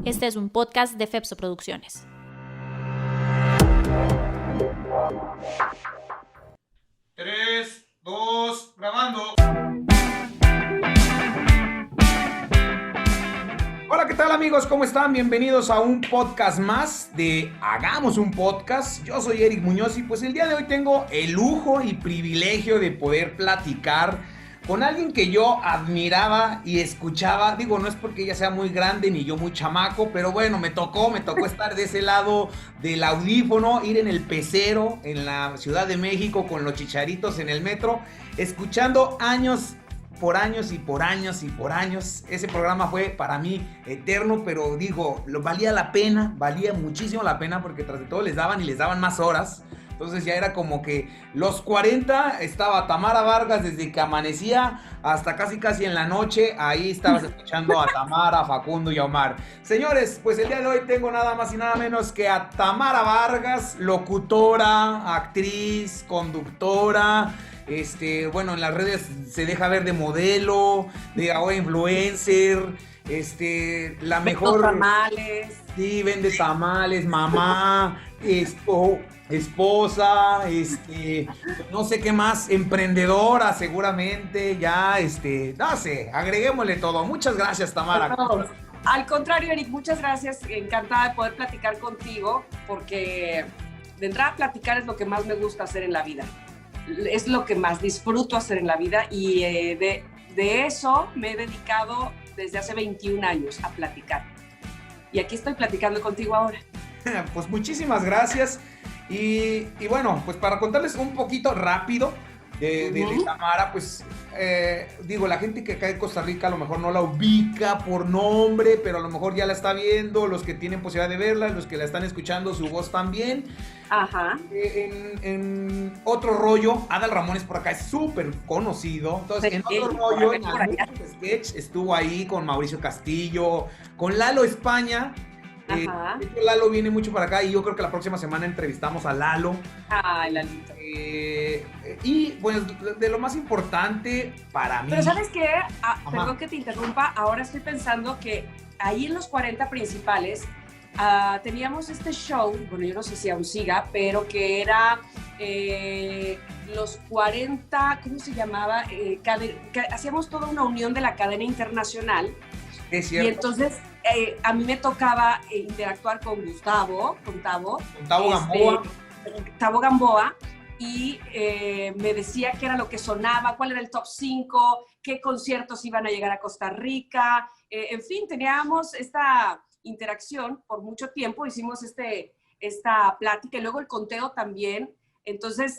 Este es un podcast de Fepso Producciones. Tres, dos, grabando. Hola, ¿qué tal amigos? ¿Cómo están? Bienvenidos a un podcast más de Hagamos un Podcast. Yo soy Eric Muñoz y pues el día de hoy tengo el lujo y privilegio de poder platicar con alguien que yo admiraba y escuchaba. Digo, no es porque ella sea muy grande ni yo muy chamaco, pero bueno, me tocó estar de ese lado del audífono, ir en el pecero en la Ciudad de México con los chicharitos en el metro, escuchando años por años y por años y por años. Ese programa fue para mí eterno, pero digo, valía la pena, valía muchísimo la pena porque tras de todo les daban más horas. Entonces ya era como que los 40 estaba Tamara Vargas desde que amanecía hasta casi en la noche. Ahí estabas escuchando a Tamara, a Facundo y a Omar. Señores, pues el día de hoy tengo nada más y nada menos que a Tamara Vargas, locutora, actriz, conductora. Bueno, en las redes se deja ver de modelo, de ahora influencer, la mejor... Vendo tamales. Sí, vende tamales, mamá, esposa, no sé qué más, emprendedora seguramente, ya, no sé, agreguémosle todo. Muchas gracias, Tamara. No, al contrario, Eric, muchas gracias. Encantada de poder platicar contigo, porque de entrada platicar es lo que más me gusta hacer en la vida. Es lo que más disfruto hacer en la vida y de eso me he dedicado desde hace 21 años a platicar. Y aquí estoy platicando contigo ahora. Pues muchísimas gracias. Y bueno, pues para contarles un poquito rápido de Tamara, pues digo, la gente que acá en Costa Rica a lo mejor no la ubica por nombre, pero a lo mejor ya la está viendo, los que tienen posibilidad de verla, los que la están escuchando, su voz también. Ajá. En otro rollo, Adal Ramones por acá es súper conocido. Entonces, en otro rollo, en algunos sketch, estuvo ahí con Mauricio Castillo, con Lalo España. Lalo viene mucho para acá y yo creo que la próxima semana entrevistamos a Lalo. Ay, Lalito. Y pues de lo más importante para mí. Pero ¿sabes qué? Perdón que te interrumpa, ahora estoy pensando que ahí en los 40 principales teníamos este show, bueno, yo no sé si aún siga, pero que era los 40, ¿cómo se llamaba? Hacíamos toda una unión de la cadena internacional. Es cierto. Y entonces a mí me tocaba interactuar con Tavo Gamboa. Tavo Gamboa, y me decía qué era lo que sonaba, cuál era el top 5, qué conciertos iban a llegar a Costa Rica. En fin, teníamos esta interacción por mucho tiempo, hicimos esta plática y luego el conteo también. Entonces,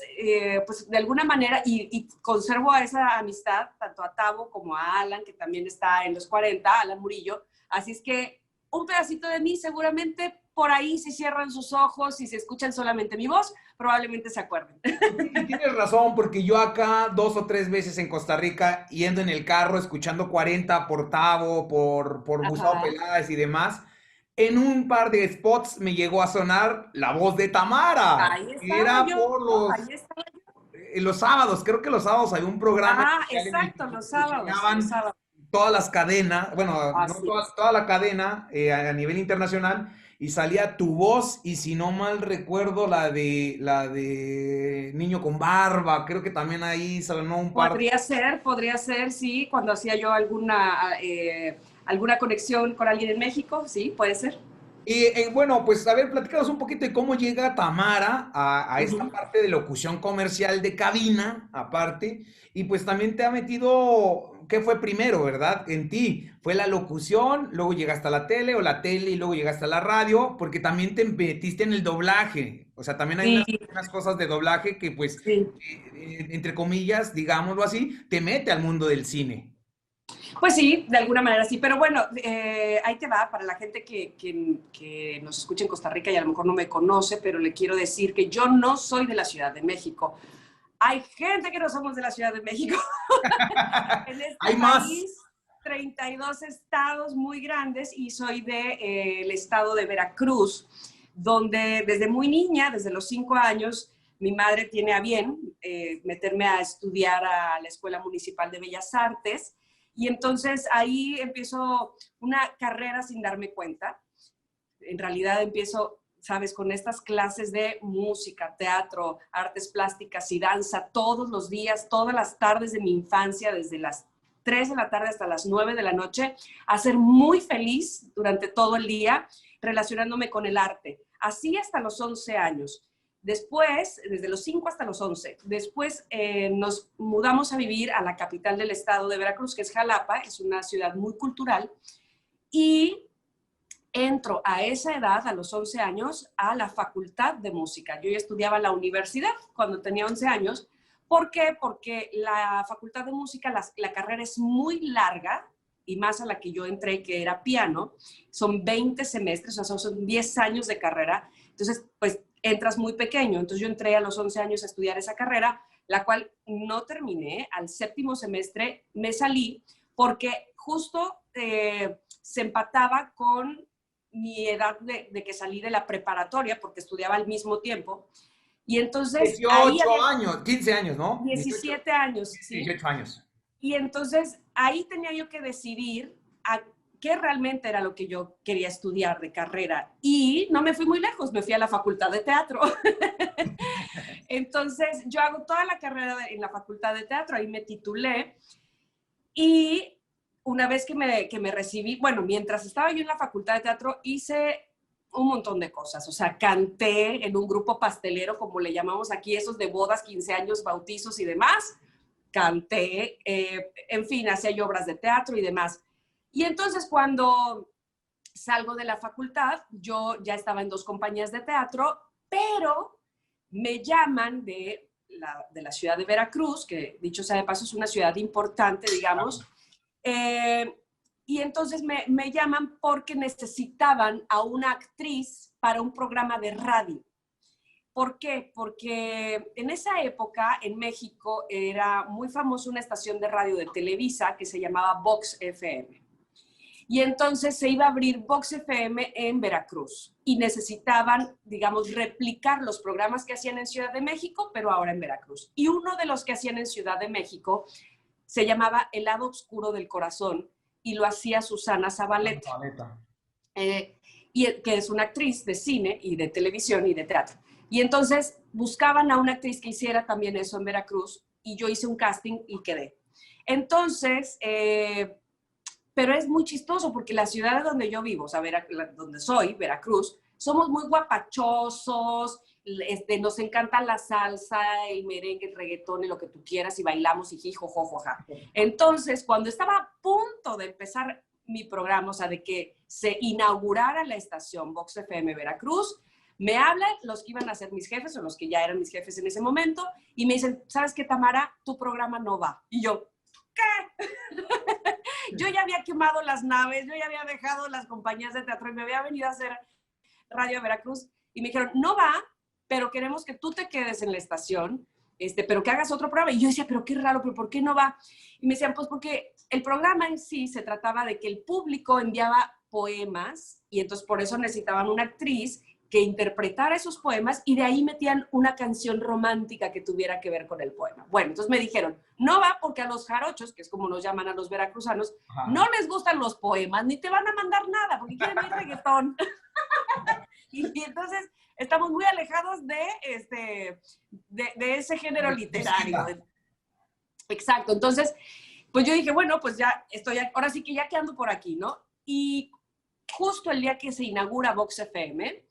pues de alguna manera, y conservo esa amistad, tanto a Tavo como a Alan, que también está en los 40, Alan Murillo. Así es que un pedacito de mí seguramente por ahí, si cierran sus ojos y si escuchan solamente mi voz, probablemente se acuerden. Y tienes razón, porque yo acá 2 o 3 veces en Costa Rica, yendo en el carro, escuchando 40 por Tavo, por Gustavo Peláez y demás, en un par de spots me llegó a sonar la voz de Tamara. Ahí estaba Era yo, por ahí estaba yo. los sábados, creo que los sábados había un programa. Exacto, los sábados. Todas las cadenas, bueno, no sí. toda la cadena a nivel internacional, y salía tu voz, y si no mal recuerdo, la de Niño con Barba, creo que también ahí sonó un par. Podría ser, sí, cuando hacía yo alguna conexión con alguien en México, sí, puede ser. Y bueno, pues a ver, platícanos un poquito de cómo llega Tamara a esta parte de locución comercial de cabina, aparte, y pues también te ha metido, ¿qué fue primero, verdad? En ti, ¿fue la locución, luego llegaste a la tele, o la tele y luego llegaste a la radio? Porque también te metiste en el doblaje, o sea, también hay unas cosas de doblaje que pues, entre comillas, digámoslo así, te mete al mundo del cine. Pues sí, de alguna manera sí, pero bueno, ahí te va, para la gente que nos escucha en Costa Rica y a lo mejor no me conoce, pero le quiero decir que yo no soy de la Ciudad de México. Hay gente que no somos de la Ciudad de México. En este hay país, más. 32 estados muy grandes, y soy del estado de Veracruz, donde desde muy niña, desde los 5 años, mi madre tiene a bien meterme a estudiar a la Escuela Municipal de Bellas Artes. Y entonces ahí empiezo una carrera sin darme cuenta. en realidad empiezo, sabes, con estas clases de música, teatro, artes plásticas y danza todos los días, todas las tardes de mi infancia, desde las 3 de la tarde hasta las 9 de la noche, a ser muy feliz durante todo el día relacionándome con el arte. Así hasta los 11 años. Después, desde los 5 hasta los 11, después nos mudamos a vivir a la capital del estado de Veracruz, que es Jalapa, es una ciudad muy cultural, y entro a esa edad, a los 11 años, a la facultad de música. Yo ya estudiaba en la universidad cuando tenía 11 años. ¿Por qué? Porque la facultad de música, la carrera es muy larga, y más a la que yo entré, que era piano, son 20 semestres, o sea, son 10 años de carrera. Entonces, pues, entras muy pequeño. Entonces, yo entré a los 11 años a estudiar esa carrera, la cual no terminé. Al 7º semestre me salí porque justo se empataba con mi edad de que salí de la preparatoria, porque estudiaba al mismo tiempo. Y entonces... 18 años, 15 años, ¿no? 17 años, sí. 18 años. Y entonces ahí tenía yo que decidir a qué realmente era lo que yo quería estudiar de carrera. Y no me fui muy lejos, me fui a la facultad de teatro. Entonces yo hago toda la carrera en la facultad de teatro, ahí me titulé. Y una vez que me recibí, bueno, mientras estaba yo en la facultad de teatro, hice un montón de cosas. O sea, canté en un grupo pastelero, como le llamamos aquí, esos de bodas, 15 años, bautizos y demás. Canté, en fin, hacía yo obras de teatro y demás. Y entonces cuando salgo de la facultad, yo ya estaba en 2 compañías de teatro, pero me llaman de la ciudad de Veracruz, que dicho sea de paso es una ciudad importante, digamos, y entonces me llaman porque necesitaban a una actriz para un programa de radio. ¿Por qué? Porque en esa época en México era muy famosa una estación de radio de Televisa que se llamaba Vox FM. Y entonces se iba a abrir Vox FM en Veracruz y necesitaban, digamos, replicar los programas que hacían en Ciudad de México, pero ahora en Veracruz. Y uno de los que hacían en Ciudad de México se llamaba El lado oscuro del corazón y lo hacía Susana Zabaleta, y que es una actriz de cine y de televisión y de teatro. Y entonces buscaban a una actriz que hiciera también eso en Veracruz y yo hice un casting y quedé. Entonces, pero es muy chistoso porque la ciudad donde yo vivo, o sea, donde soy, Veracruz, somos muy guapachosos, nos encanta la salsa, el merengue, el reggaetón y lo que tú quieras y bailamos y jijojojoja. Entonces, cuando estaba a punto de empezar mi programa, o sea, de que se inaugurara la estación Vox FM Veracruz, me hablan los que iban a ser mis jefes o los que ya eran mis jefes en ese momento y me dicen, ¿sabes qué, Tamara? Tu programa no va. Y yo, ¿qué? Yo ya había quemado las naves, yo ya había dejado las compañías de teatro y me había venido a hacer Radio Veracruz y me dijeron, no va, pero queremos que tú te quedes en la estación, pero que hagas otro programa. Y yo decía, pero qué raro, pero ¿por qué no va? Y me decían, pues porque el programa en sí se trataba de que el público enviaba poemas y entonces por eso necesitaban una actriz que interpretara esos poemas y de ahí metían una canción romántica que tuviera que ver con el poema. Bueno, entonces me dijeron, no va porque a los jarochos, que es como nos llaman a los veracruzanos, no les gustan los poemas, ni te van a mandar nada, porque quieren ir reggaetón. y entonces estamos muy alejados de ese género literario. Exacto, entonces, pues yo dije, bueno, pues ya estoy, ahora sí que ya que ando por aquí, ¿no? Y justo el día que se inaugura Vox FM,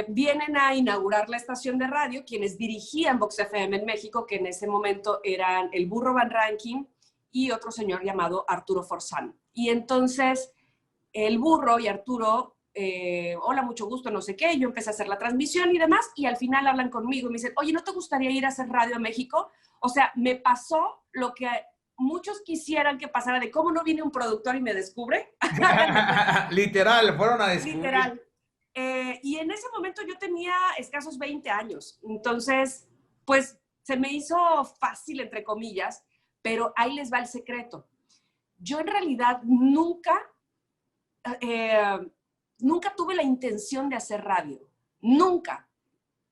vienen a inaugurar la estación de radio quienes dirigían Vox FM en México, que en ese momento eran el Burro Van Rankin y otro señor llamado Arturo Forzán. Y entonces el Burro y Arturo, hola, mucho gusto, no sé qué, yo empecé a hacer la transmisión y demás, y al final hablan conmigo y me dicen, oye, ¿no te gustaría ir a hacer radio a México? O sea, me pasó lo que muchos quisieran que pasara, de cómo no viene un productor y me descubre. Literal, fueron a descubrir. Literal. Y en ese momento yo tenía escasos 20 años, entonces, pues, se me hizo fácil, entre comillas, pero ahí les va el secreto. Yo en realidad nunca tuve la intención de hacer radio, nunca.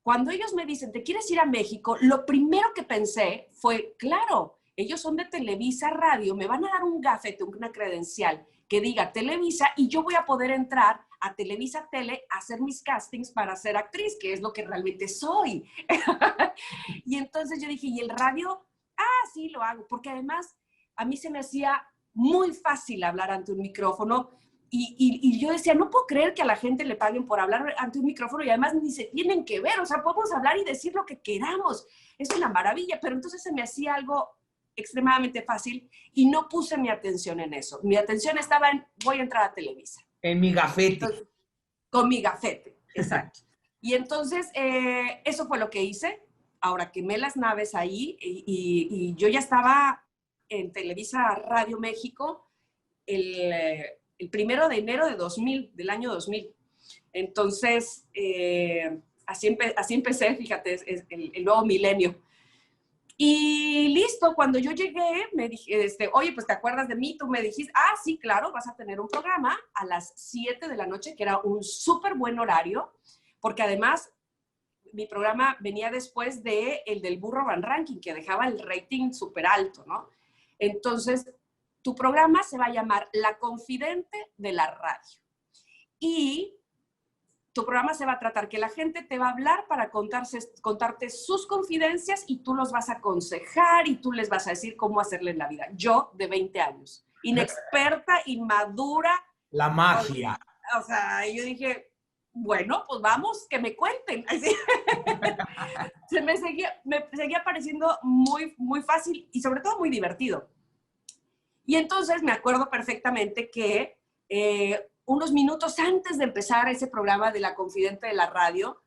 Cuando ellos me dicen, ¿te quieres ir a México? Lo primero que pensé fue, claro, ellos son de Televisa Radio, me van a dar un gafete, una credencial que diga Televisa y yo voy a poder entrar a Televisa Tele a hacer mis castings para ser actriz, que es lo que realmente soy. Y entonces yo dije, ¿y el radio? Ah, sí, lo hago, porque además a mí se me hacía muy fácil hablar ante un micrófono y yo decía, no puedo creer que a la gente le paguen por hablar ante un micrófono y además ni se tienen que ver, o sea, podemos hablar y decir lo que queramos. Es una maravilla, pero entonces se me hacía algo extremadamente fácil y no puse mi atención en eso. Mi atención estaba en, voy a entrar a Televisa. En mi gafete. Entonces, con mi gafete, exacto. Y entonces, eso fue lo que hice. Ahora quemé las naves ahí y yo ya estaba en Televisa Radio México el 1 de enero de 2000, del año 2000. Entonces, así empecé, fíjate, es el nuevo milenio. Y listo, cuando yo llegué, me dije, oye, pues ¿te acuerdas de mí? Tú me dijiste, ah, sí, claro, vas a tener un programa a las 7 de la noche, que era un súper buen horario, porque además mi programa venía después de el del Burro Van Ranking, que dejaba el rating súper alto, ¿no? Entonces, tu programa se va a llamar La Confidente de la Radio. Y tu programa se va a tratar que la gente te va a hablar para contarte sus confidencias y tú los vas a aconsejar y tú les vas a decir cómo hacerle la vida. Yo, de 20 años, inexperta, inmadura. La magia. O sea, yo dije, bueno, pues vamos, que me cuenten. me seguía pareciendo muy, muy fácil y sobre todo muy divertido. Y entonces me acuerdo perfectamente que unos minutos antes de empezar ese programa de La Confidente de la Radio,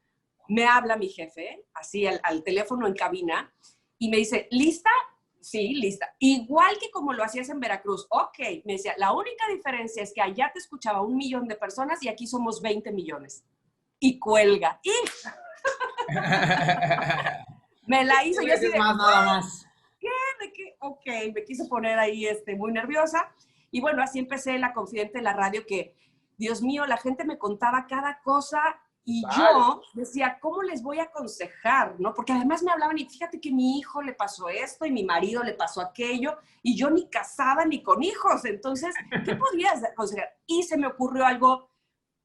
me habla mi jefe, así al teléfono en cabina, y me dice, ¿lista? Sí, lista. Igual que como lo hacías en Veracruz. Ok, me decía, la única diferencia es que allá te escuchaba 1 millón de personas y aquí somos 20 millones. Y cuelga. Y me la hizo. Yo así de, más, nada más. ¿Qué? ¿De qué? Ok, me quiso poner ahí muy nerviosa. Y bueno, así empecé La Confidente de la Radio, que, Dios mío, la gente me contaba cada cosa y yo decía, ¿cómo les voy a aconsejar? ¿No? Porque además me hablaban y fíjate que mi hijo le pasó esto y mi marido le pasó aquello y yo ni casada ni con hijos. Entonces, ¿qué podrías aconsejar? Y se me ocurrió algo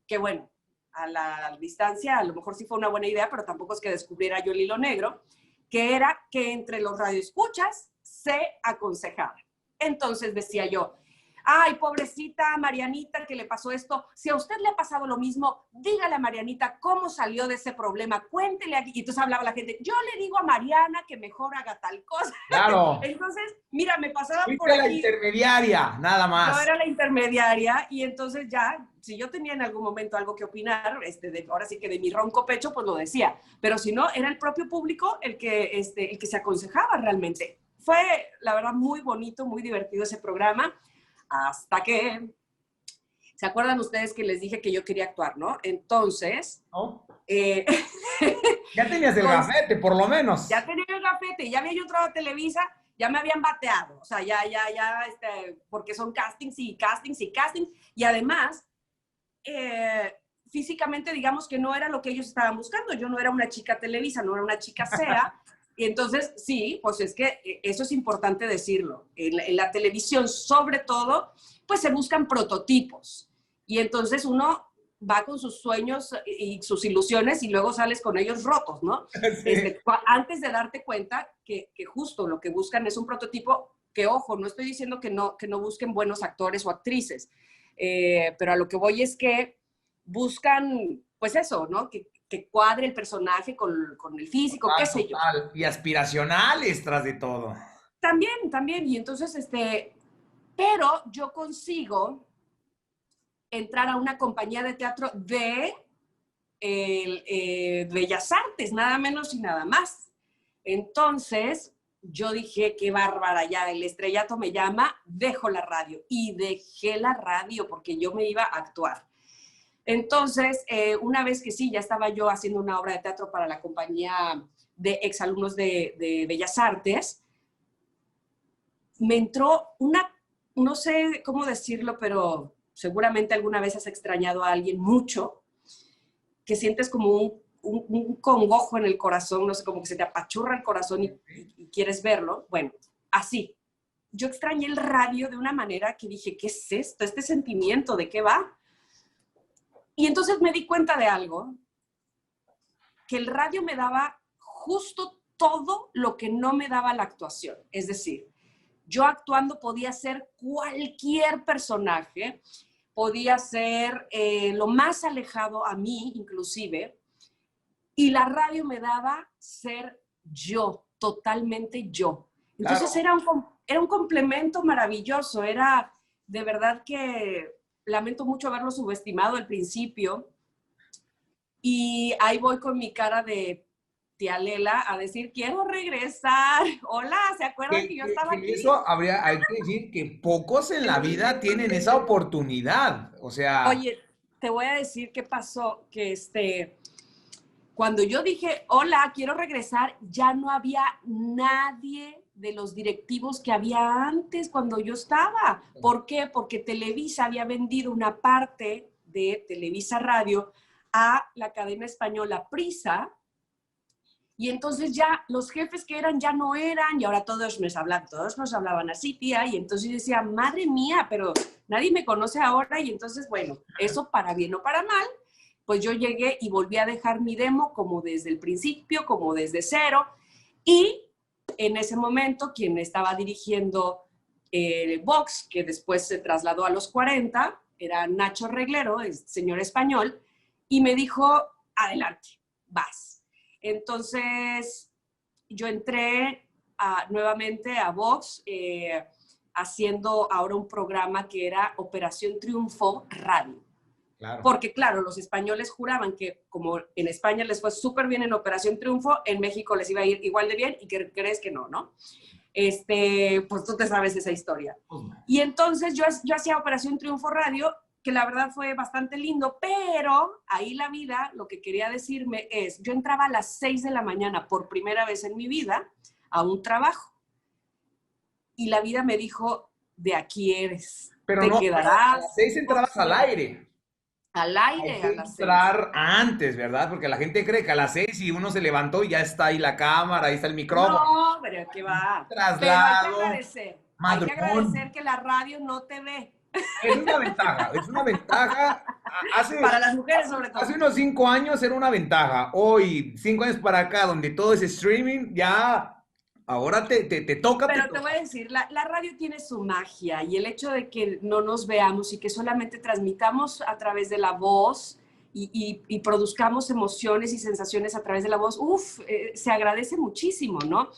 que, bueno, a la distancia a lo mejor sí fue una buena idea, pero tampoco es que descubriera yo el hilo negro, que era que entre los radioescuchas se aconsejaban. Entonces decía yo, ay, pobrecita Marianita que le pasó esto, si a usted le ha pasado lo mismo, dígale a Marianita cómo salió de ese problema, cuéntele aquí. Y entonces hablaba la gente, yo le digo a Mariana que mejor haga tal cosa. Claro. Entonces, mira, me pasaban Fuiste por aquí. la intermediaria, nada más. Yo era la intermediaria y entonces ya, si yo tenía en algún momento algo que opinar, ahora sí que de mi ronco pecho, pues lo decía. Pero si no, era el propio público el que se aconsejaba realmente. Fue, la verdad, muy bonito, muy divertido ese programa. Hasta que, ¿se acuerdan ustedes que les dije que yo quería actuar, no? Entonces, ¿no? Ya tenías el gafete, por lo menos. Ya tenía el gafete, ya había yo entrado a Televisa, ya me habían bateado, o sea, porque son castings y castings y castings, y además, físicamente, digamos que no era lo que ellos estaban buscando, yo no era una chica Televisa, no era una chica SEA. Y entonces, sí, pues es que eso es importante decirlo. En la televisión, sobre todo, pues se buscan prototipos. Y entonces uno va con sus sueños y sus ilusiones y luego sales con ellos rotos, ¿no? Sí. Antes de darte cuenta que justo lo que buscan es un prototipo, que ojo, no estoy diciendo que no busquen buenos actores o actrices, pero a lo que voy es que buscan, pues eso, ¿no? Que cuadre el personaje con el físico, qué sé yo. Y aspiracionales tras de todo. También. Y entonces, pero yo consigo entrar a una compañía de teatro de Bellas Artes, nada menos y nada más. Entonces, yo dije, qué bárbara, ya el estrellato me llama, dejo la radio. Y dejé la radio porque yo me iba a actuar. Entonces, una vez que sí, ya estaba yo haciendo una obra de teatro para la compañía de exalumnos de Bellas Artes, me entró no sé cómo decirlo, pero seguramente alguna vez has extrañado a alguien mucho, que sientes como un congojo en el corazón, no sé, como que se te apachurra el corazón y quieres verlo. Bueno, así. Yo extrañé el radio de una manera que dije, ¿qué es esto? ¿Este sentimiento de qué va? Y entonces me di cuenta de algo, que el radio me daba justo todo lo que no me daba la actuación. Es decir, yo actuando podía ser cualquier personaje, podía ser lo más alejado a mí, inclusive, y la radio me daba ser yo, totalmente yo. Entonces claro. Era un complemento maravilloso, era de verdad que lamento mucho haberlo subestimado al principio, y ahí voy con mi cara de tía Lela a decir, quiero regresar. Hola, ¿se acuerdan que yo estaba aquí? Eso hay que decir que pocos en la vida tienen esa oportunidad. O sea... Oye, te voy a decir qué pasó, que cuando yo dije, hola, quiero regresar, ya no había nadie de los directivos que había antes cuando yo estaba. ¿Por qué? Porque Televisa había vendido una parte de Televisa Radio a la cadena española Prisa, y entonces ya los jefes que eran ya no eran, y ahora todos nos hablaban así, tía, y entonces yo decía, madre mía, pero nadie me conoce ahora, y entonces, bueno, eso para bien o para mal, pues yo llegué y volví a dejar mi demo como desde el principio, como desde cero, y en ese momento quien estaba dirigiendo Vox, que después se trasladó a los 40, era Nacho Reglero, el señor español, y me dijo, adelante, vas. Entonces, yo entré nuevamente a Vox, haciendo ahora un programa que era Operación Triunfo Radio. Claro. Porque, claro, los españoles juraban que como en España les fue súper bien en Operación Triunfo, en México les iba a ir igual de bien, y que crees que no, ¿no? Pues tú te sabes esa historia. Y entonces yo hacía Operación Triunfo Radio, que la verdad fue bastante lindo, pero ahí la vida lo que quería decirme es, yo entraba a las 6 de la mañana por primera vez en mi vida a un trabajo, y la vida me dijo, de aquí eres, pero te no, quedarás. A las 6 entrabas al aire. Al aire, hay que a las 6. Entrar antes, ¿verdad? Porque la gente cree que a las 6 y uno se levantó y ya está ahí la cámara, ahí está el micrófono. No, pero ¿qué va? Traslado, pero hay que agradecer. madrugón. Hay que agradecer que la radio no te ve. Es una ventaja, es una ventaja. Para las mujeres sobre todo. Hace unos 5 años era una ventaja. Hoy, 5 años para acá, donde todo es streaming, ya ahora te toca. Pero te voy a decir, la radio tiene su magia, y el hecho de que no nos veamos y que solamente transmitamos a través de la voz y produzcamos emociones y sensaciones a través de la voz, se agradece muchísimo, ¿no?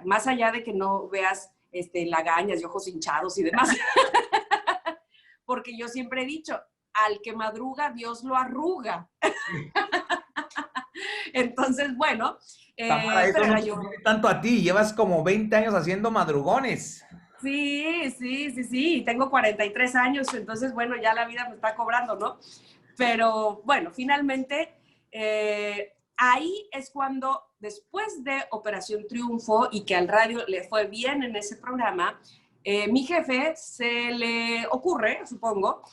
Más allá de que no veas lagañas y ojos hinchados y demás. Porque yo siempre he dicho, al que madruga, Dios lo arruga. Entonces, bueno. Eso no te viene tanto a ti, llevas como 20 años haciendo madrugones. Sí, tengo 43 años, entonces, bueno, ya la vida me está cobrando, ¿no? Pero, bueno, finalmente, ahí es cuando, después de Operación Triunfo, y que al radio le fue bien en ese programa, mi jefe se le ocurre, supongo,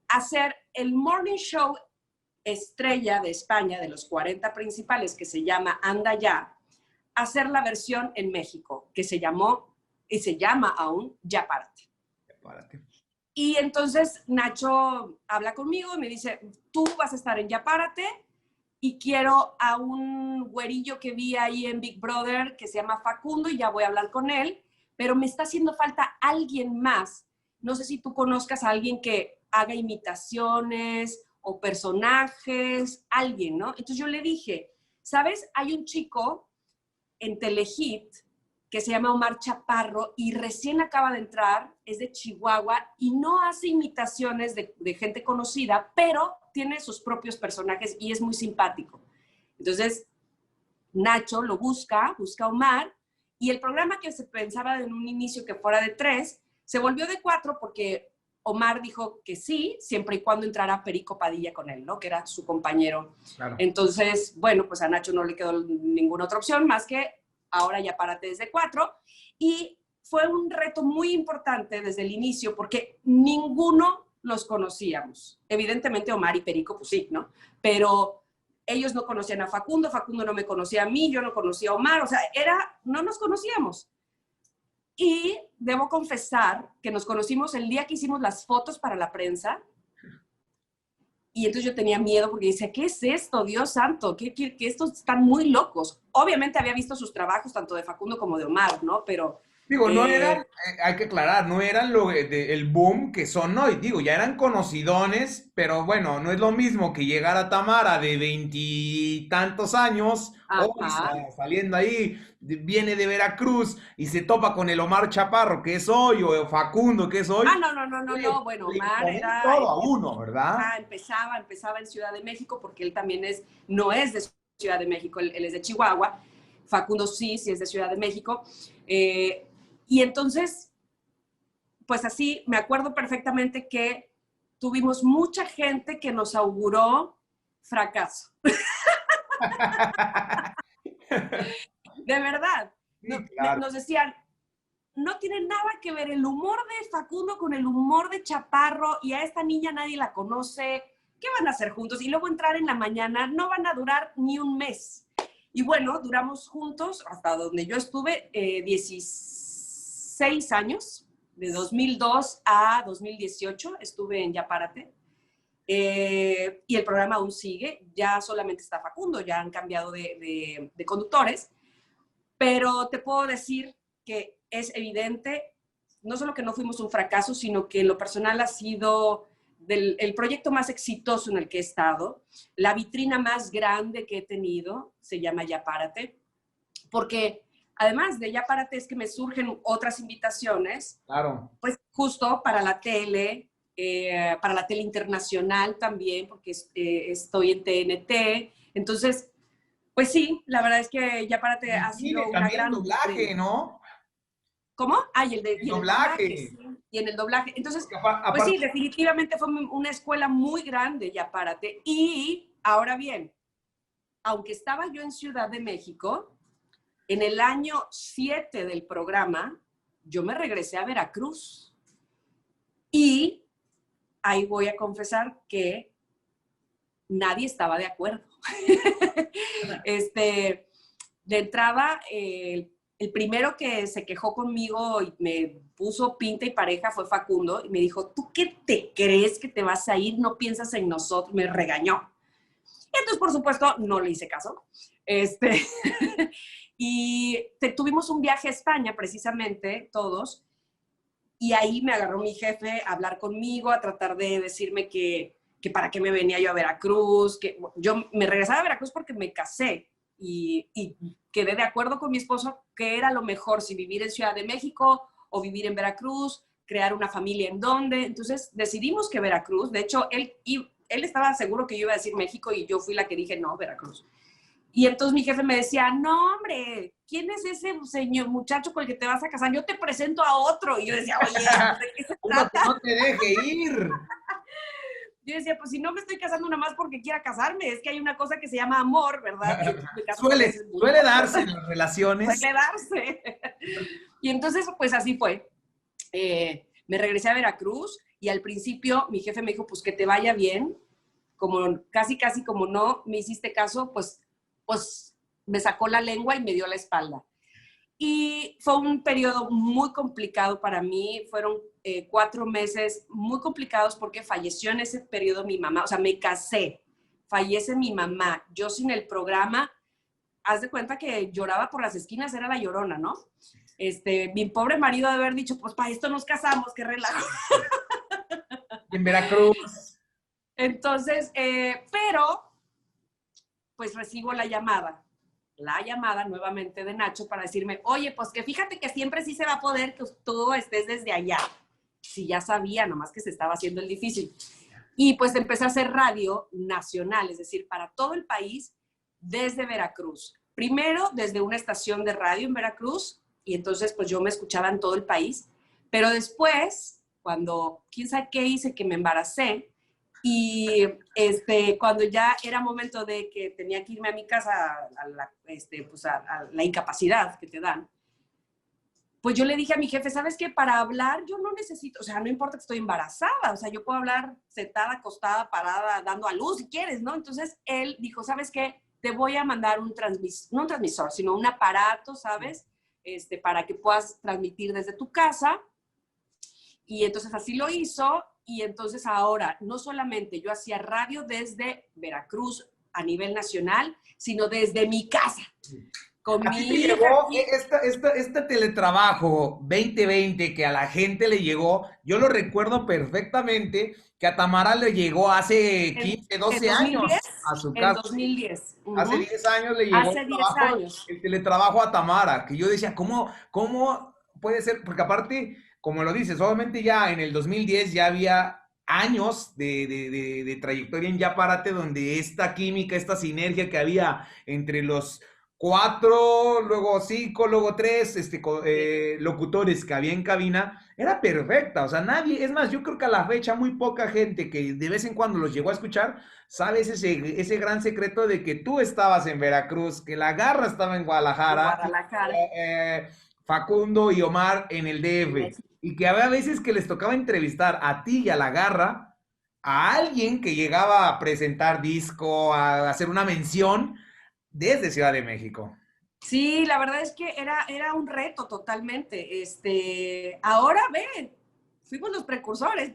hacer el morning show estrella de España, de los 40 principales, que se llama Anda Ya, hacer la versión en México, que se llamó, y se llama aún, Ya Párate. Ya Párate. Y entonces Nacho habla conmigo y me dice, tú vas a estar en Ya Párate, y quiero a un güerillo que vi ahí en Big Brother, que se llama Facundo, y ya voy a hablar con él, pero me está haciendo falta alguien más. No sé si tú conozcas a alguien que haga imitaciones o personajes, alguien, ¿no? Entonces yo le dije, ¿sabes? Hay un chico en Telehit que se llama Omar Chaparro y recién acaba de entrar, es de Chihuahua y no hace imitaciones de gente conocida, pero tiene sus propios personajes y es muy simpático. Entonces, Nacho lo busca a Omar, y el programa que se pensaba en un inicio que fuera de 3, se volvió de 4 porque Omar dijo que sí, siempre y cuando entrara Perico Padilla con él, ¿no? Que era su compañero. Claro. Entonces, bueno, pues a Nacho no le quedó ninguna otra opción más que ahora Ya Párate desde 4. Y fue un reto muy importante desde el inicio porque ninguno los conocíamos. Evidentemente Omar y Perico, pues sí, ¿no? Pero ellos no conocían a Facundo, Facundo no me conocía a mí, yo no conocía a Omar, o sea, no nos conocíamos. Y debo confesar que nos conocimos el día que hicimos las fotos para la prensa. Y entonces yo tenía miedo porque decía, ¿qué es esto? Dios santo, que estos están muy locos. Obviamente había visto sus trabajos, tanto de Facundo como de Omar, ¿no? Pero Digo, no eran, hay que aclarar, no eran el boom que son hoy. Digo, ya eran conocidones, pero bueno, no es lo mismo que llegar a Tamara de veintitantos años, hoy ajá. saliendo ahí, viene de Veracruz y se topa con el Omar Chaparro, que es hoy, o Facundo, que es hoy. No. Bueno, Le Omar imponen era, todo a uno, ¿verdad? empezaba en Ciudad de México porque él también no es de Ciudad de México, él es de Chihuahua. Facundo sí es de Ciudad de México. Y entonces, pues así, me acuerdo perfectamente que tuvimos mucha gente que nos auguró fracaso. De verdad. Sí, claro. Nos decían, no tiene nada que ver el humor de Facundo con el humor de Chaparro y a esta niña nadie la conoce. ¿Qué van a hacer juntos? Y luego entrar en la mañana, no van a durar ni un mes. Y bueno, duramos juntos hasta donde yo estuve 16 años, de 2002 a 2018 estuve en Ya Párate. Y el programa aún sigue, ya solamente está Facundo, ya han cambiado de conductores, pero te puedo decir que es evidente, no solo que no fuimos un fracaso, sino que en lo personal ha sido el proyecto más exitoso en el que he estado, la vitrina más grande que he tenido, se llama Ya Párate, porque además de Ya Párate es que me surgen otras invitaciones, Claro. pues justo para la tele internacional también, porque estoy en TNT, entonces, pues sí, la verdad es que Ya Párate Y ha cine, sido una también gran doblaje, vitrina. ¿no? ¿Cómo? El Y en el doblaje, doblaje. sí. Y en el doblaje. Entonces, Porque pues sí, aparte, definitivamente fue una escuela muy grande, Ya Párate. Y ahora bien, aunque estaba yo en Ciudad de México, en el año 7 del programa, yo me regresé a Veracruz. Y ahí voy a confesar que nadie estaba de acuerdo. De entrada, el primero que se quejó conmigo y me puso pinta y pareja fue Facundo y me dijo, ¿tú qué te crees que te vas a ir? No piensas en nosotros. Me regañó. Y entonces, por supuesto, no le hice caso. Y tuvimos un viaje a España, precisamente, todos, y ahí me agarró mi jefe a hablar conmigo, a tratar de decirme que para qué me venía yo a Veracruz, que yo me regresaba a Veracruz porque me casé y quedé de acuerdo con mi esposo que era lo mejor, si vivir en Ciudad de México o vivir en Veracruz, crear una familia en donde. Entonces decidimos que Veracruz, de hecho, él estaba seguro que yo iba a decir México y yo fui la que dije no, Veracruz. Y entonces mi jefe me decía, no, hombre, ¿quién es ese señor muchacho con el que te vas a casar? Yo te presento a otro. Y yo decía, oye, ¿de qué se uno que trata? no te deje ir. Yo decía, pues si no me estoy casando nada más porque quiera casarme, es que hay una cosa que se llama amor, ¿verdad? Y entonces me caso con ese mundo. Suele darse en las relaciones. Suele darse. Y entonces, pues así fue. Me regresé a Veracruz y al principio mi jefe me dijo, pues que te vaya bien. Como casi como no me hiciste caso, pues me sacó la lengua y me dio la espalda. Y fue un periodo muy complicado para mí, fueron 4 meses muy complicados porque falleció en ese periodo mi mamá, o sea, me casé, fallece mi mamá, yo sin el programa, haz de cuenta que lloraba por las esquinas, era la Llorona, ¿no? Mi pobre marido de haber dicho, pues para esto nos casamos, qué relajo. En Veracruz. Entonces, pero pues recibo la llamada nuevamente de Nacho para decirme, oye, pues que fíjate que siempre sí se va a poder que tú estés desde allá. Sí, ya sabía, nomás que se estaba haciendo el difícil. Y pues empecé a hacer radio nacional, es decir, para todo el país, desde Veracruz. Primero, desde una estación de radio en Veracruz, y entonces pues yo me escuchaba en todo el país. Pero después, cuando, quién sabe qué hice, que me embaracé, y cuando ya era momento de que tenía que irme a mi casa a la incapacidad que te dan, pues yo le dije a mi jefe, ¿sabes qué? Para hablar yo no necesito, o sea, no importa que estoy embarazada, o sea, yo puedo hablar sentada, acostada, parada, dando a luz si quieres, ¿no? Entonces él dijo, ¿sabes qué? Te voy a mandar no un transmisor, sino un aparato, ¿sabes? para que puedas transmitir desde tu casa. Y entonces así lo hizo. Y entonces ahora, no solamente yo hacía radio desde Veracruz a nivel nacional, sino desde mi casa. Con ¿A mi ti te hija llegó aquí. este teletrabajo 2020 que a la gente le llegó? Yo lo recuerdo perfectamente que a Tamara le llegó hace En, 15, en 12 2010, años a su en casa. 2010. Hace Ujú. 10 años le llegó Hace 10 años. el teletrabajo a Tamara, que yo decía, ¿cómo puede ser? Porque aparte, como lo dices, obviamente ya en el 2010 ya había años de trayectoria en Ya Párate, donde esta química, esta sinergia que había entre los cuatro, luego cinco, luego tres locutores que había en cabina, era perfecta. O sea, nadie, es más, yo creo que a la fecha muy poca gente que de vez en cuando los llegó a escuchar, sabes ese gran secreto de que tú estabas en Veracruz, que la Garra estaba en En Guadalajara, Guadalajara. Facundo y Omar en el DF, y que había veces que les tocaba entrevistar a ti y a la Garra, a alguien que llegaba a presentar disco, a hacer una mención desde Ciudad de México. Sí, la verdad es que era un reto totalmente. Ahora ven, fuimos los precursores,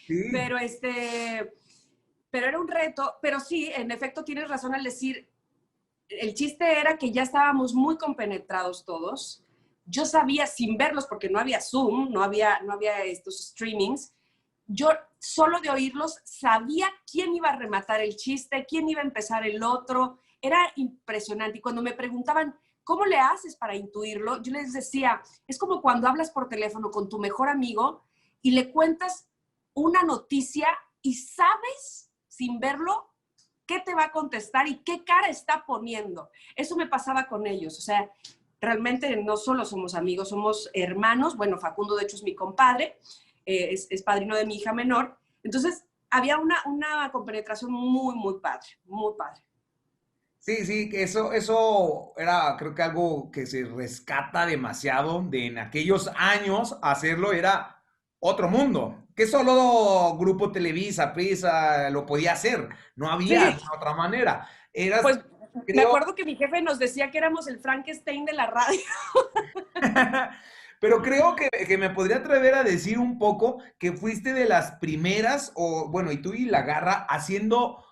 Sí. pero, pero era un reto. Pero sí, en efecto tienes razón al decir, el chiste era que ya estábamos muy compenetrados todos. Yo sabía sin verlos, porque no había Zoom, no había estos streamings. Yo solo de oírlos sabía quién iba a rematar el chiste, quién iba a empezar el otro. Era impresionante. Y cuando me preguntaban, ¿cómo le haces para intuirlo? Yo les decía, es como cuando hablas por teléfono con tu mejor amigo y le cuentas una noticia y sabes, sin verlo, qué te va a contestar y qué cara está poniendo. Eso me pasaba con ellos. O sea, realmente no solo somos amigos, somos hermanos. Bueno, Facundo, de hecho, es mi compadre. Es padrino de mi hija menor. Entonces, había una compenetración muy, muy padre, muy padre. Sí, sí, que eso era, creo que algo que se rescata demasiado de en aquellos años hacerlo era otro mundo, que solo Grupo Televisa, Prisa lo podía hacer, no había Sí, alguna otra manera. Eras, pues me creo, acuerdo que mi jefe nos decía que éramos el Frankenstein de la radio. pero creo que me podría atrever a decir un poco que fuiste de las primeras, o bueno, y tú y La Garra, haciendo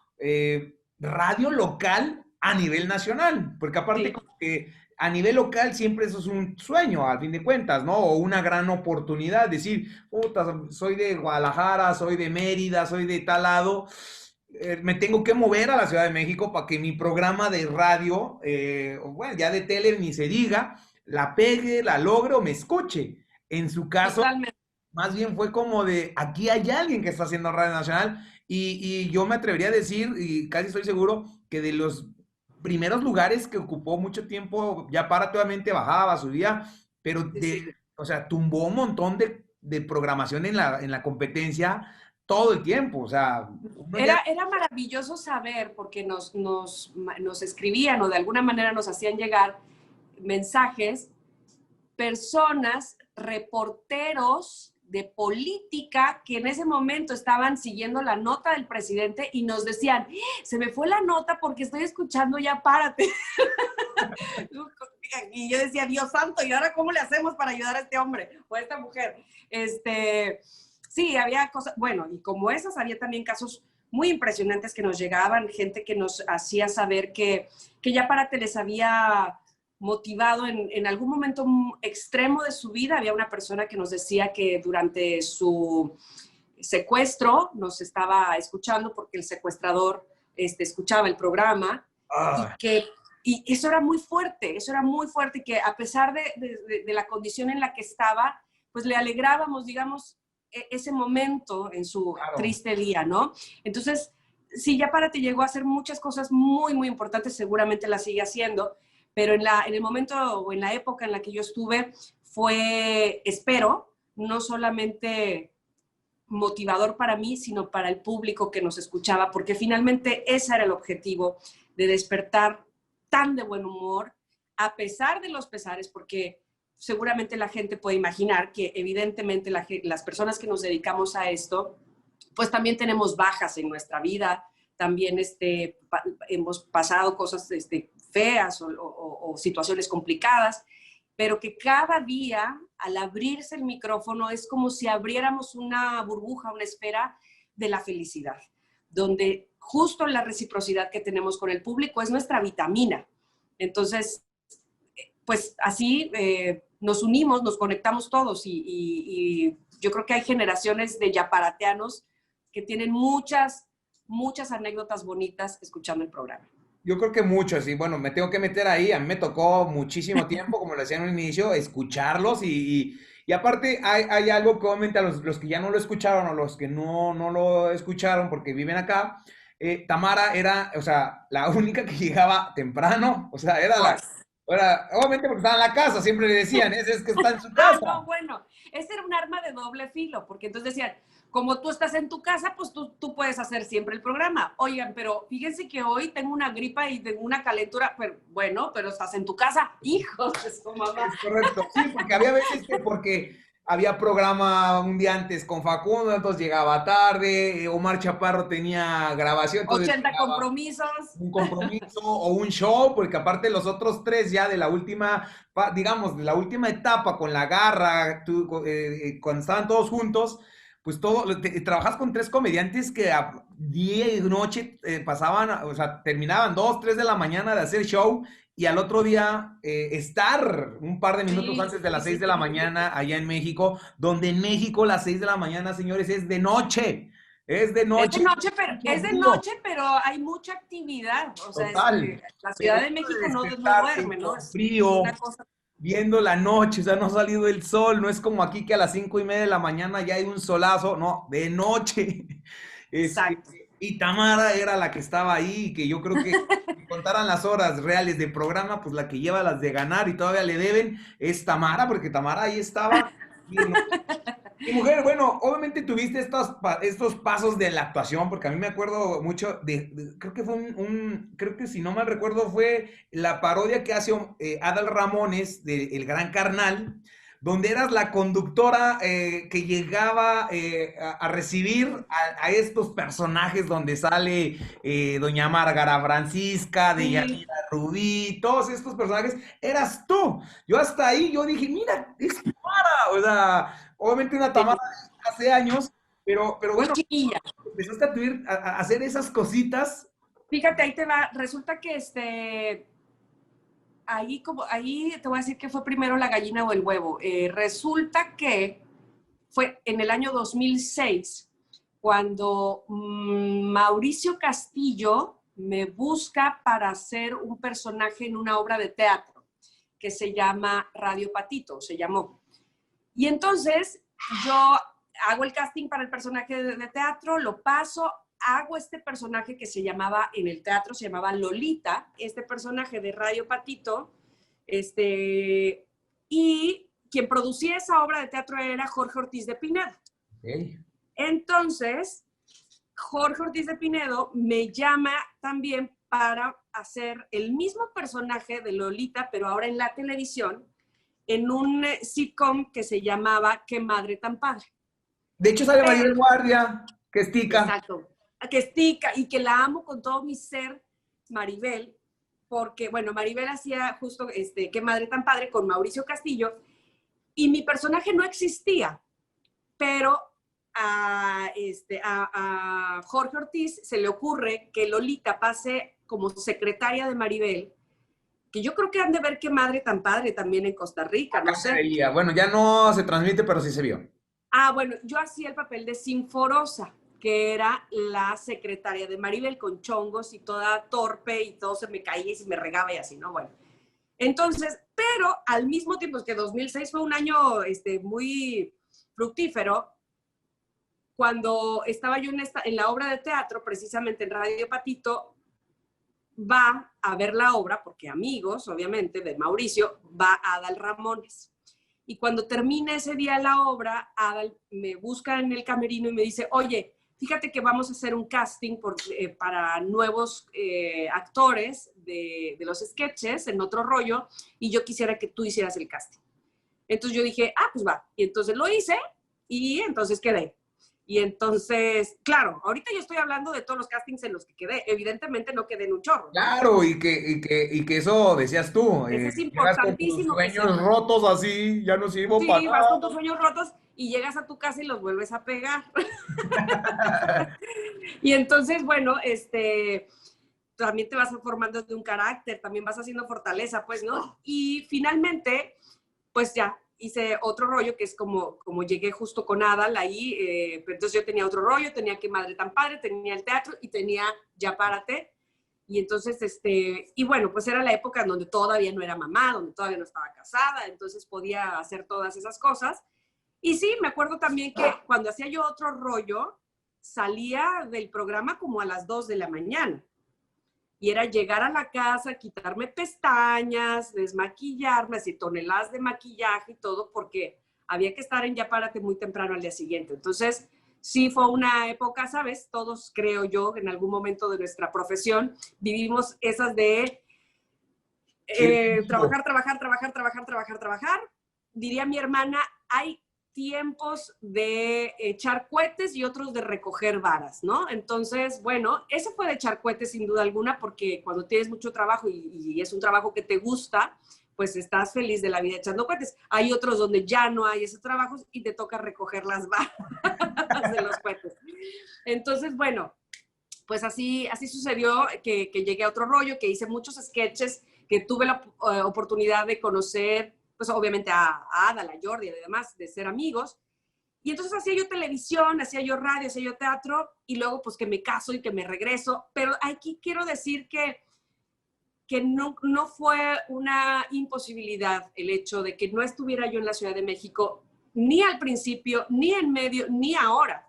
radio local a nivel nacional, porque aparte Sí, como que a nivel local siempre eso es un sueño, al fin de cuentas, ¿no? O una gran oportunidad, decir, puta, soy de Guadalajara, soy de Mérida, soy de tal lado, me tengo que mover a la Ciudad de México para que mi programa de radio, bueno, ya de tele ni se diga, la pegue, la logre o me escuche. En su caso, totalmente. más bien fue como de, aquí hay alguien que está haciendo Radio Nacional y yo me atrevería a decir, y casi estoy seguro, que de los primeros lugares que ocupó mucho tiempo, ya para obviamente bajaba, subía, pero Sí. o sea, tumbó un montón de programación en la competencia todo el tiempo, o sea, uno ya... Era maravilloso saber, porque nos escribían o de alguna manera nos hacían llegar mensajes, personas, reporteros de política que en ese momento estaban siguiendo la nota del presidente y nos decían, se me fue la nota porque estoy escuchando Ya Párate. Y yo decía, Dios santo, ¿y ahora cómo le hacemos para ayudar a este hombre o a esta mujer? Sí, había cosas, bueno, y como esas, había también casos muy impresionantes que nos llegaban, gente que nos hacía saber que Ya Párate les había motivado en algún momento extremo de su vida. Había una persona que nos decía que durante su secuestro nos estaba escuchando porque el secuestrador escuchaba el programa y Ah, que y eso era muy fuerte, que a pesar de la condición en la que estaba, pues le alegrábamos, digamos, ese momento en su claro. triste día, ¿no? Entonces, sí, Ya Párate llegó a hacer muchas cosas muy, muy importantes, seguramente las sigue haciendo, pero en el momento o en la época en la que yo estuve fue, espero, no solamente motivador para mí, sino para el público que nos escuchaba, porque finalmente ese era el objetivo, de despertar tan de buen humor, a pesar de los pesares, porque seguramente la gente puede imaginar que evidentemente las personas que nos dedicamos a esto, pues también tenemos bajas en nuestra vida, también hemos pasado cosas feas o situaciones complicadas, pero que cada día, al abrirse el micrófono, es como si abriéramos una burbuja, una esfera de la felicidad, donde justo la reciprocidad que tenemos con el público es nuestra vitamina. Entonces, pues así nos unimos, nos conectamos todos y yo creo que hay generaciones de yaparateanos que tienen muchas anécdotas bonitas escuchando el programa. Yo creo que muchos, y bueno, me tengo que meter ahí. A mí me tocó muchísimo tiempo, como lo decía en un inicio, escucharlos y aparte hay algo que obviamente a los que ya no lo escucharon o los que no lo escucharon porque viven acá, Tamara era, o sea, la única que llegaba temprano, o sea, obviamente porque estaba en la casa, siempre le decían, ese es que está en su casa. No, bueno, ese era un arma de doble filo, porque entonces decían, como tú estás en tu casa, pues tú puedes hacer siempre el programa. Oigan, pero fíjense que hoy tengo una gripa y tengo una calentura, pero bueno, pero estás en tu casa, hijos de su mamá. Es correcto, sí, porque había veces que porque había programa un día antes con Facundo, entonces llegaba tarde, Omar Chaparro tenía grabación, entonces 80 compromisos. un compromiso o un show, porque aparte los otros tres ya de la última, digamos, de la última etapa con la garra, cuando estaban todos juntos, pues trabajas con tres comediantes que a día y noche pasaban, o sea, terminaban 2, 3 de la mañana de hacer show y al otro día estar un par de minutos antes de las 6 de la mañana allá en México, donde en México las 6 de la mañana, señores, es de noche. Es de noche. Es de noche, pero hay mucha actividad. O sea, la Ciudad de México no duerme, ¿no? Es frío, una cosa. viendo la noche, o sea, no ha salido el sol, no es como aquí que a las 5:30 de la mañana ya hay un solazo, no, de noche. Exacto. Y Tamara era la que estaba ahí, que yo creo que si contaran las horas reales de programa, pues la que lleva las de ganar y todavía le deben es Tamara, porque Tamara ahí estaba. Y mujer, bueno, obviamente tuviste estos pasos de la actuación, porque a mí me acuerdo mucho creo que fue creo que si no mal recuerdo fue la parodia que hace Adal Ramones de El Gran Carnal, donde eras la conductora que llegaba a recibir a estos personajes donde sale Doña Márgara Francisca, de Yanira Rubí, todos estos personajes, eras tú. Yo hasta ahí, yo dije, mira, es Tamara, o sea, obviamente una Tamara de hace años, pero bueno, empezaste a hacer esas cositas. Fíjate, ahí te va, resulta que ahí te voy a decir que fue primero la gallina o el huevo. Resulta que fue en el año 2006 cuando Mauricio Castillo me busca para hacer un personaje en una obra de teatro que se llama Radio Patito, se llamó. Y entonces yo hago el casting para el personaje de teatro, lo paso, hago este personaje que en el teatro se llamaba Lolita, este personaje de Radio Patito, y quien producía esa obra de teatro era Jorge Ortiz de Pinedo. Okay. Entonces, Jorge Ortiz de Pinedo me llama también para hacer el mismo personaje de Lolita, pero ahora en la televisión, en un sitcom que se llamaba Qué madre tan padre. De hecho sale Maribel Guardia, que es tica. Exacto, que es tica y que la amo con todo mi ser, Maribel, porque, bueno, Maribel hacía justo Qué madre tan padre con Mauricio Castillo y mi personaje no existía, pero a Jorge Ortiz se le ocurre que Lolita pase como secretaria de Maribel, que yo creo que han de ver Qué madre tan padre también en Costa Rica, no sé. Bueno, ya no se transmite, pero sí se vio. Ah, bueno, yo hacía el papel de Sinforosa, que era la secretaria de Maribel con chongos y toda torpe y todo se me caía y se me regaba y así, ¿no? Bueno, entonces, pero al mismo tiempo, es que 2006 fue un año muy fructífero, cuando estaba yo en la obra de teatro, precisamente en Radio Patito, va a ver la obra, porque amigos, obviamente, de Mauricio, va Adal Ramones. Y cuando termina ese día la obra, Adal me busca en el camerino y me dice, oye, fíjate que vamos a hacer un casting para nuevos actores de los sketches en otro rollo y yo quisiera que tú hicieras el casting. Entonces yo dije, pues va. Y entonces lo hice y entonces quedé. Y entonces, claro, ahorita yo estoy hablando de todos los castings en los que quedé. Evidentemente no quedé en un chorro, ¿no? Claro, y que eso decías tú, Ese es llegas con tus importantísimo que sueños sepas. rotos así, ya no sirvo para Sí, vas con tus nada. sueños rotos y llegas a tu casa y los vuelves a pegar. Y entonces, bueno, también te vas formando de un carácter, también vas haciendo fortaleza, pues, ¿no? Y finalmente, pues ya, hice otro rollo que es como llegué justo con Adal ahí, pero entonces yo tenía otro rollo, tenía Que Madre Tan Padre, tenía el teatro y tenía Ya Párate. Y entonces, y bueno, pues era la época en donde todavía no era mamá, donde todavía no estaba casada, entonces podía hacer todas esas cosas. Y sí, me acuerdo también que cuando hacía yo otro rollo, salía del programa como a las 2 de la mañana. Y era llegar a la casa, quitarme pestañas, desmaquillarme, así toneladas de maquillaje y todo, porque había que estar en Ya Párate muy temprano al día siguiente. Entonces, sí fue una época, ¿sabes? Todos, creo yo, en algún momento de nuestra profesión, vivimos esas de Sí. trabajar, trabajar, trabajar, trabajar, trabajar, trabajar. Diría mi hermana, hay tiempos de echar cohetes y otros de recoger varas, ¿no? Entonces, bueno, ese fue de echar cohetes sin duda alguna, porque cuando tienes mucho trabajo y es un trabajo que te gusta, pues estás feliz de la vida echando cohetes. Hay otros donde ya no hay ese trabajo y te toca recoger las varas de los cohetes. Entonces, bueno, pues así sucedió que llegué a otro rollo, que hice muchos sketches, que tuve la oportunidad de conocer, pues obviamente a Adal, a Jordi y demás, de ser amigos. Y entonces hacía yo televisión, hacía yo radio, hacía yo teatro, y luego pues que me caso y que me regreso. Pero aquí quiero decir que no fue una imposibilidad el hecho de que no estuviera yo en la Ciudad de México, ni al principio, ni en medio, ni ahora.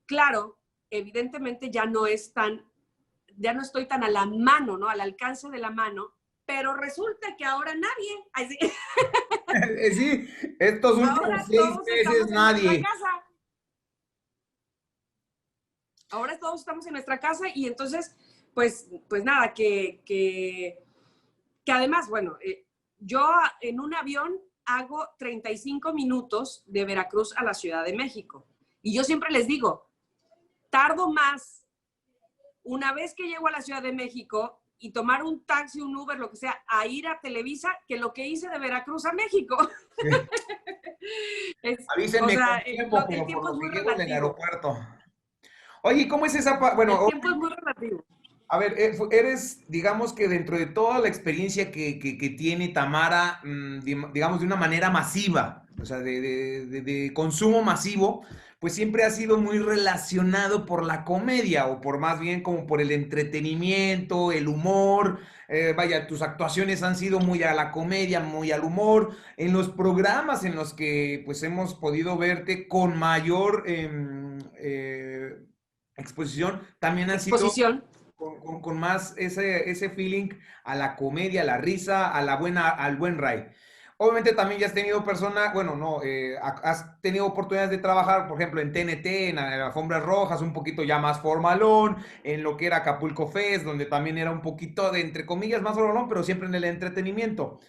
Claro, evidentemente ya no estoy tan a la mano, ¿no? Al alcance de la mano, pero resulta que ahora nadie, así, Sí, estos últimos ahora 6 todos meses estamos en nuestra nadie. casa, ahora todos estamos en nuestra casa y entonces, pues nada, que además, bueno, yo en un avión hago 35 minutos de Veracruz a la Ciudad de México y yo siempre les digo, tardo más una vez que llego a la Ciudad de México y tomar un taxi, un Uber, lo que sea, a ir a Televisa, que lo que hice de Veracruz a México. O Avísenme sea, con tiempo, el pero por tiempo lo es que muy llego en el relativo. aeropuerto. Oye, ¿cómo es esa? Bueno, El tiempo es muy relativo. a ver, eres, digamos que dentro de toda la experiencia que tiene Tamara, digamos de una manera masiva, o sea, de consumo masivo, pues siempre ha sido muy relacionado por la comedia, o por más bien como por el entretenimiento, el humor. Vaya, tus actuaciones han sido muy a la comedia, muy al humor. En los programas en los que pues hemos podido verte con mayor exposición, también han sido Exposición. con más ese feeling a la comedia, a la risa, a la buena, al buen ride. Obviamente también ya has tenido personas, bueno, no, has tenido oportunidades de trabajar, por ejemplo, en TNT, en Alfombras Rojas, un poquito ya más formalón, en lo que era Acapulco Fest, donde también era un poquito de, entre comillas, más formalón, pero siempre en el entretenimiento.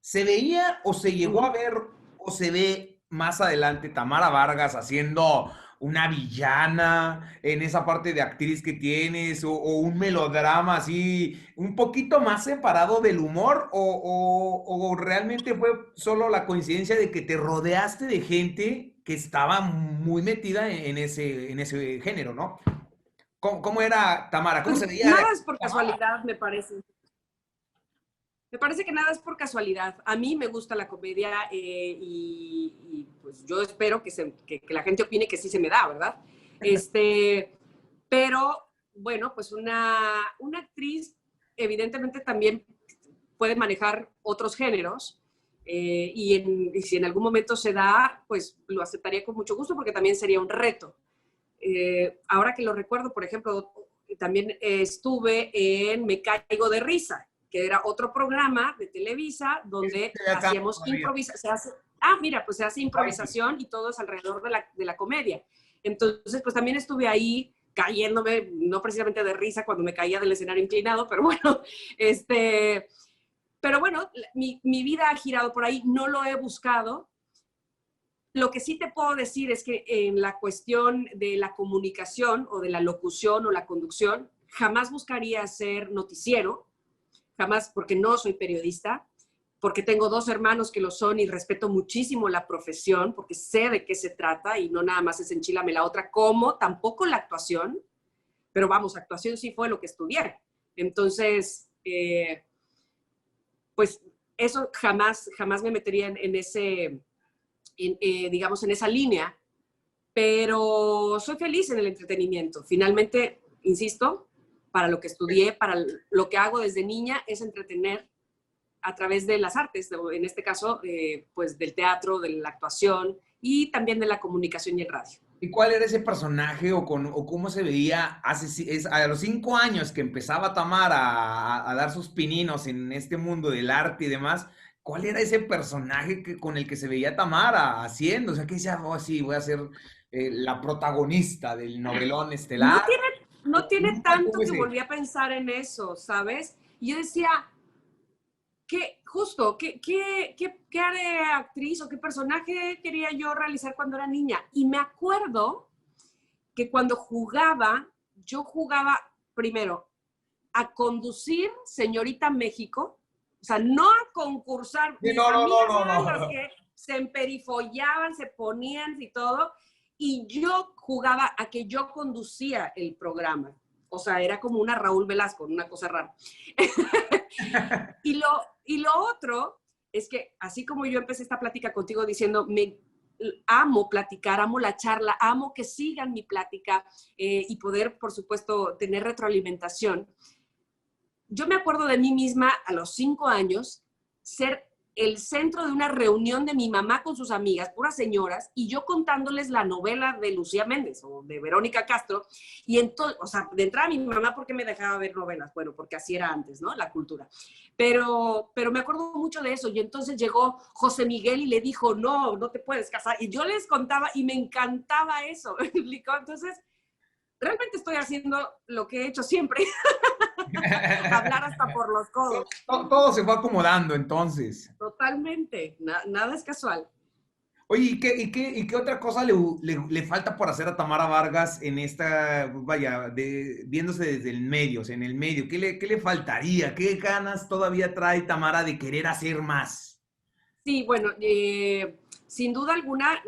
¿Se veía o se llegó a ver o se ve más adelante Tamara Vargas haciendo una villana en esa parte de actriz que tienes o un melodrama así un poquito más separado del humor o realmente fue solo la coincidencia de que te rodeaste de gente que estaba muy metida en ese género, ¿no? ¿Cómo era Tamara? ¿Cómo Pues se veía nada es por Tamara? casualidad, me parece. Me parece que nada es por casualidad. A mí me gusta la comedia pues yo espero que la gente opine que sí se me da, ¿verdad? Pero bueno, pues una actriz evidentemente también puede manejar otros géneros y si en algún momento se da, pues lo aceptaría con mucho gusto porque también sería un reto. Ahora que lo recuerdo, por ejemplo, también estuve en Me Caigo de Risa, que era otro programa de Televisa Ese donde se ve acá hacíamos todavía. improvisación. Mira, pues se hace Ay, sí. improvisación y todo es alrededor de la comedia. Entonces, pues también estuve ahí cayéndome, no precisamente de risa cuando me caía del escenario inclinado, pero bueno, pero bueno, mi vida ha girado por ahí, no lo he buscado, Lo que sí te puedo decir es que en la cuestión de la comunicación o de la locución o la conducción, jamás buscaría ser noticiero, jamás, porque no soy periodista, porque tengo 2 hermanos que lo son y respeto muchísimo la profesión, porque sé de qué se trata y no nada más es enchilame la otra, como tampoco la actuación, pero vamos, actuación sí fue lo que estudié. Entonces, pues eso jamás me metería en ese, digamos, en esa línea, pero soy feliz en el entretenimiento. Finalmente, insisto, para lo que estudié, para lo que hago desde niña, es entretener a través de las artes, en este caso, pues del teatro, de la actuación y también de la comunicación y el radio. ¿Y cuál era ese personaje o cómo se veía a los 5 años que empezaba Tamara a dar sus pininos en este mundo del arte y demás? ¿Cuál era ese personaje con el que se veía Tamara haciendo? O sea, que decía, oh, sí, voy a ser la protagonista del novelón estelar. No tiene Nunca tanto tuve que ese... volví a pensar en eso, ¿sabes? Y yo decía, ¿qué actriz o qué personaje quería yo realizar cuando era niña? Y me acuerdo que cuando jugaba, yo jugaba primero a conducir Señorita México, o sea, no a concursar. Sí, Mis amigas eran las que se emperifollaban, se ponían y todo, y yo jugaba a que yo conducía el programa. O sea, era como una Raúl Velasco, una cosa rara. Y lo otro es que, así como yo empecé esta plática contigo diciendo, me amo platicar, amo la charla, amo que sigan mi plática y poder, por supuesto, tener retroalimentación. Yo me acuerdo de mí misma a los 5 años ser el centro de una reunión de mi mamá con sus amigas, puras señoras, y yo contándoles la novela de Lucía Méndez o de Verónica Castro, y entonces, o sea, de entrada mi mamá, ¿por qué me dejaba ver novelas? Bueno, porque así era antes, ¿no? La cultura. Pero me acuerdo mucho de eso, y entonces llegó José Miguel y le dijo, no te puedes casar, y yo les contaba, y me encantaba eso, entonces, realmente estoy haciendo lo que he hecho siempre, hablar hasta por los codos. Todo se fue acomodando entonces. Totalmente, nada es casual. Oye, ¿y qué otra cosa le falta por hacer a Tamara Vargas en esta, vaya, viéndose desde el medio, o sea, en el medio? ¿Qué le faltaría? ¿Qué ganas todavía trae Tamara de querer hacer más? Sí, bueno, sin duda alguna,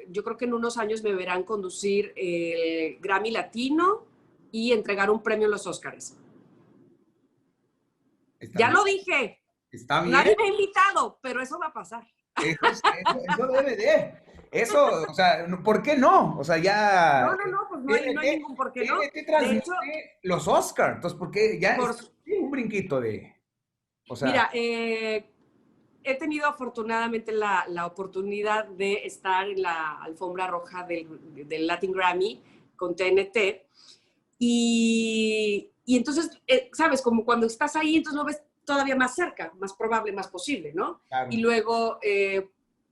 yo creo que en unos años me verán conducir el Grammy Latino y entregar un premio en los Óscares. Ya lo dije. Está bien. Nadie me ha invitado, pero eso va a pasar. Eso debe de. Eso, o sea, ¿por qué no? O sea, ya... No, pues no hay ningún por qué no. Tiene que transmitir De hecho, los Oscars, entonces, ¿por qué? Ya es un brinquito de... O sea... Mira, he tenido afortunadamente la oportunidad de estar en la alfombra roja del Latin Grammy con TNT y entonces, ¿sabes? Como cuando estás ahí, entonces lo ves todavía más cerca, más probable, más posible, ¿no? Claro. Y luego,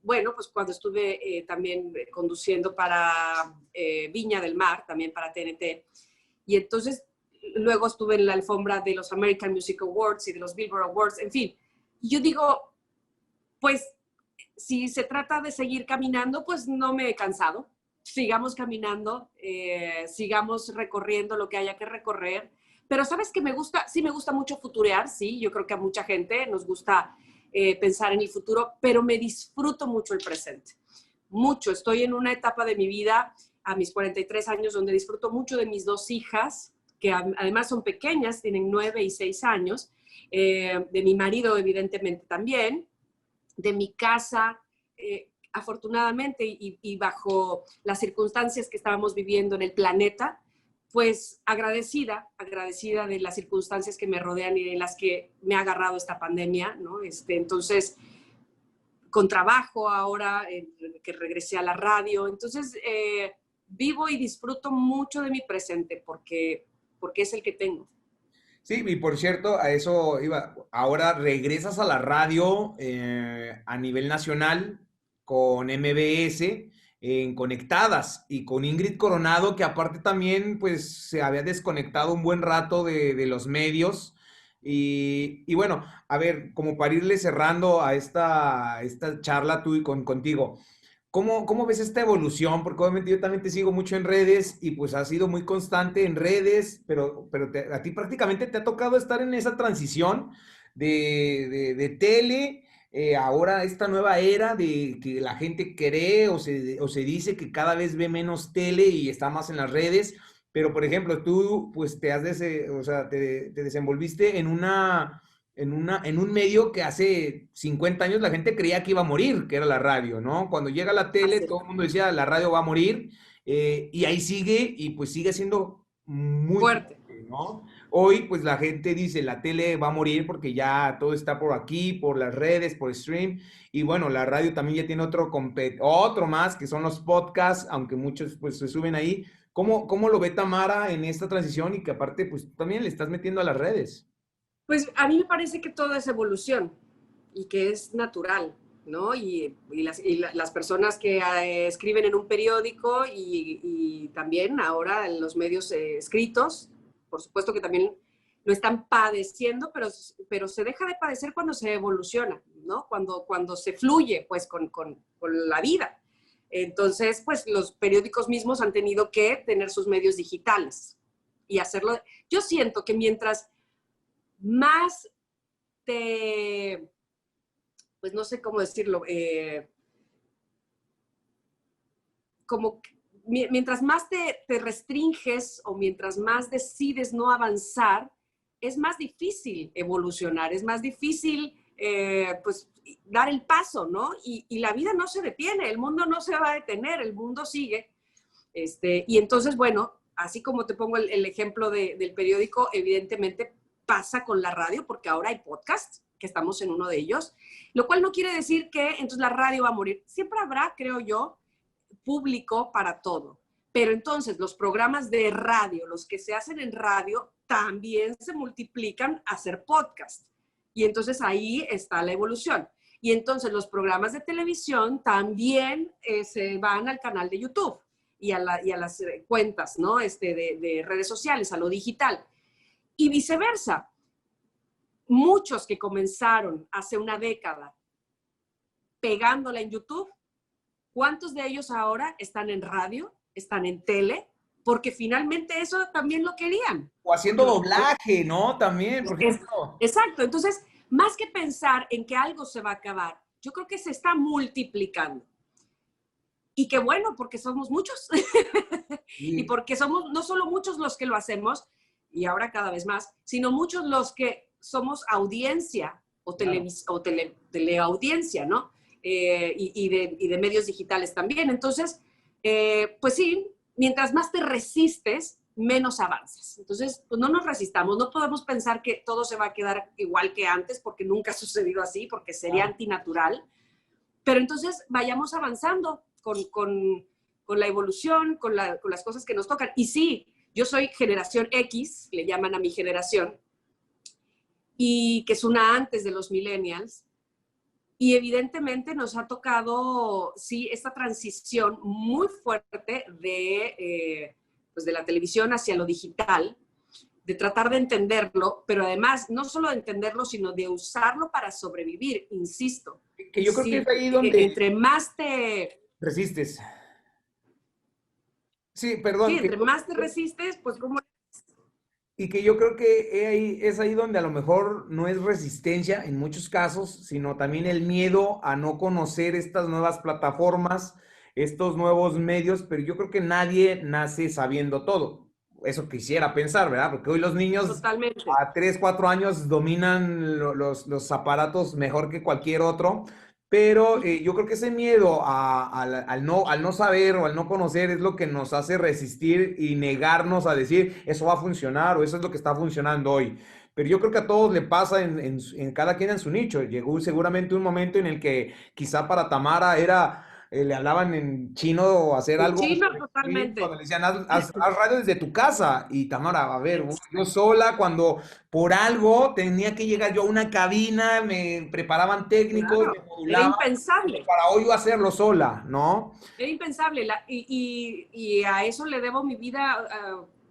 bueno, pues cuando estuve también conduciendo para Viña del Mar, también para TNT, y entonces luego estuve en la alfombra de los American Music Awards y de los Billboard Awards, en fin. Y yo digo, pues, si se trata de seguir caminando, pues no me he cansado. Sigamos caminando, sigamos recorriendo lo que haya que recorrer. Pero ¿sabes qué me gusta? Sí me gusta mucho futurear, sí. Yo creo que a mucha gente nos gusta pensar en el futuro, pero me disfruto mucho el presente. Mucho. Estoy en una etapa de mi vida, a mis 43 años, donde disfruto mucho de mis 2 hijas, que además son pequeñas, tienen 9 y 6 años, de mi marido, evidentemente, también, de mi casa, afortunadamente, y bajo las circunstancias que estábamos viviendo en el planeta, pues agradecida de las circunstancias que me rodean y de las que me ha agarrado esta pandemia, ¿no? Entonces, con trabajo ahora, que regresé a la radio, entonces vivo y disfruto mucho de mi presente porque es el que tengo. Sí, y por cierto, a eso iba. Ahora regresas a la radio a nivel nacional con MBS en Conectadas y con Ingrid Coronado, que aparte también pues se había desconectado un buen rato de los medios. Y bueno, a ver, como para irle cerrando a esta charla tú y contigo. ¿Cómo ves esta evolución? Porque obviamente yo también te sigo mucho en redes y pues has sido muy constante en redes, pero a ti prácticamente te ha tocado estar en esa transición de tele, ahora esta nueva era de que la gente cree o se dice que cada vez ve menos tele y está más en las redes, pero por ejemplo, tú pues o sea, te desenvolviste en un medio que hace 50 años la gente creía que iba a morir, que era la radio, ¿no? Cuando llega la tele, Así es. todo el mundo decía, la radio va a morir, y ahí sigue, y pues sigue siendo muy Fuerte. fuerte, ¿no? Hoy, pues la gente dice, la tele va a morir porque ya todo está por aquí, por las redes, por stream, y bueno, la radio también ya tiene otro más, que son los podcasts, aunque muchos pues se suben ahí. ¿Cómo lo ve Tamara en esta transición y que aparte, pues tú también le estás metiendo a las redes? Pues a mí me parece que todo es evolución y que es natural, ¿no? Y las personas que escriben en un periódico y también ahora en los medios escritos, por supuesto que también lo están padeciendo, pero se deja de padecer cuando se evoluciona, ¿no? Cuando se fluye, pues, con la vida. Entonces, pues, los periódicos mismos han tenido que tener sus medios digitales y hacerlo. Yo siento que mientras más te, pues no sé cómo decirlo, como mientras más te restringes o mientras más decides no avanzar, es más difícil evolucionar, es más difícil pues dar el paso, ¿no? Y la vida no se detiene, el mundo no se va a detener, el mundo sigue. Y entonces, bueno, así como te pongo el ejemplo del periódico, evidentemente pasa con la radio, porque ahora hay podcasts, que estamos en uno de ellos, lo cual no quiere decir que entonces la radio va a morir. Siempre habrá, creo yo, público para todo. Pero entonces los programas de radio, los que se hacen en radio, también se multiplican a hacer podcast. Y entonces ahí está la evolución. Y entonces los programas de televisión también se van al canal de YouTube y a las cuentas, ¿no? De redes sociales, a lo digital. Y viceversa. Muchos que comenzaron hace una década pegándola en YouTube, ¿cuántos de ellos ahora están en radio, están en tele? Porque finalmente eso también lo querían. O haciendo doblaje, ¿no? También, por ejemplo. Exacto. Entonces, más que pensar en que algo se va a acabar, yo creo que se está multiplicando. Y qué bueno, porque somos muchos. Sí. Y porque somos no solo muchos los que lo hacemos, y ahora cada vez más, sino muchos los que somos audiencia o, teleaudiencia, ¿no? Y de medios digitales también. Entonces, pues sí, mientras más te resistes, menos avanzas. Entonces, pues no nos resistamos, no podemos pensar que todo se va a quedar igual que antes, porque nunca ha sucedido así, porque sería antinatural. Pero entonces vayamos avanzando con la evolución, con las cosas que nos tocan. Y sí, yo soy generación X, le llaman a mi generación, y que es una antes de los millennials. Y evidentemente nos ha tocado, sí, esta transición muy fuerte pues de la televisión hacia lo digital, de tratar de entenderlo, pero además no solo de entenderlo, sino de usarlo para sobrevivir, insisto. Que yo creo Sí, que es ahí donde entre más te... resistes. Sí, Sí, perdón. entre más te resistes, pues como... Y que yo creo que es ahí donde a lo mejor no es resistencia en muchos casos, sino también el miedo a no conocer estas nuevas plataformas, estos nuevos medios, pero yo creo que nadie nace sabiendo todo. Eso quisiera pensar, ¿verdad? Porque hoy los niños Totalmente. a 3 4 años dominan los aparatos mejor que cualquier otro, pero yo creo que ese miedo al no saber o al no conocer es lo que nos hace resistir y negarnos a decir eso va a funcionar o eso es lo que está funcionando hoy. Pero yo creo que a todos le pasa en cada quien en su nicho. Llegó seguramente un momento en el que quizá para Tamara le hablaban en chino o hacer En algo, chino, cuando totalmente. le decían haz radio desde tu casa. Y Tamara, a ver, yo sola, cuando por algo tenía que llegar yo a una cabina, me preparaban técnicos, Claro, me era modulaban, impensable. para hoy yo hacerlo sola, ¿no? Era impensable. Y a eso le debo mi vida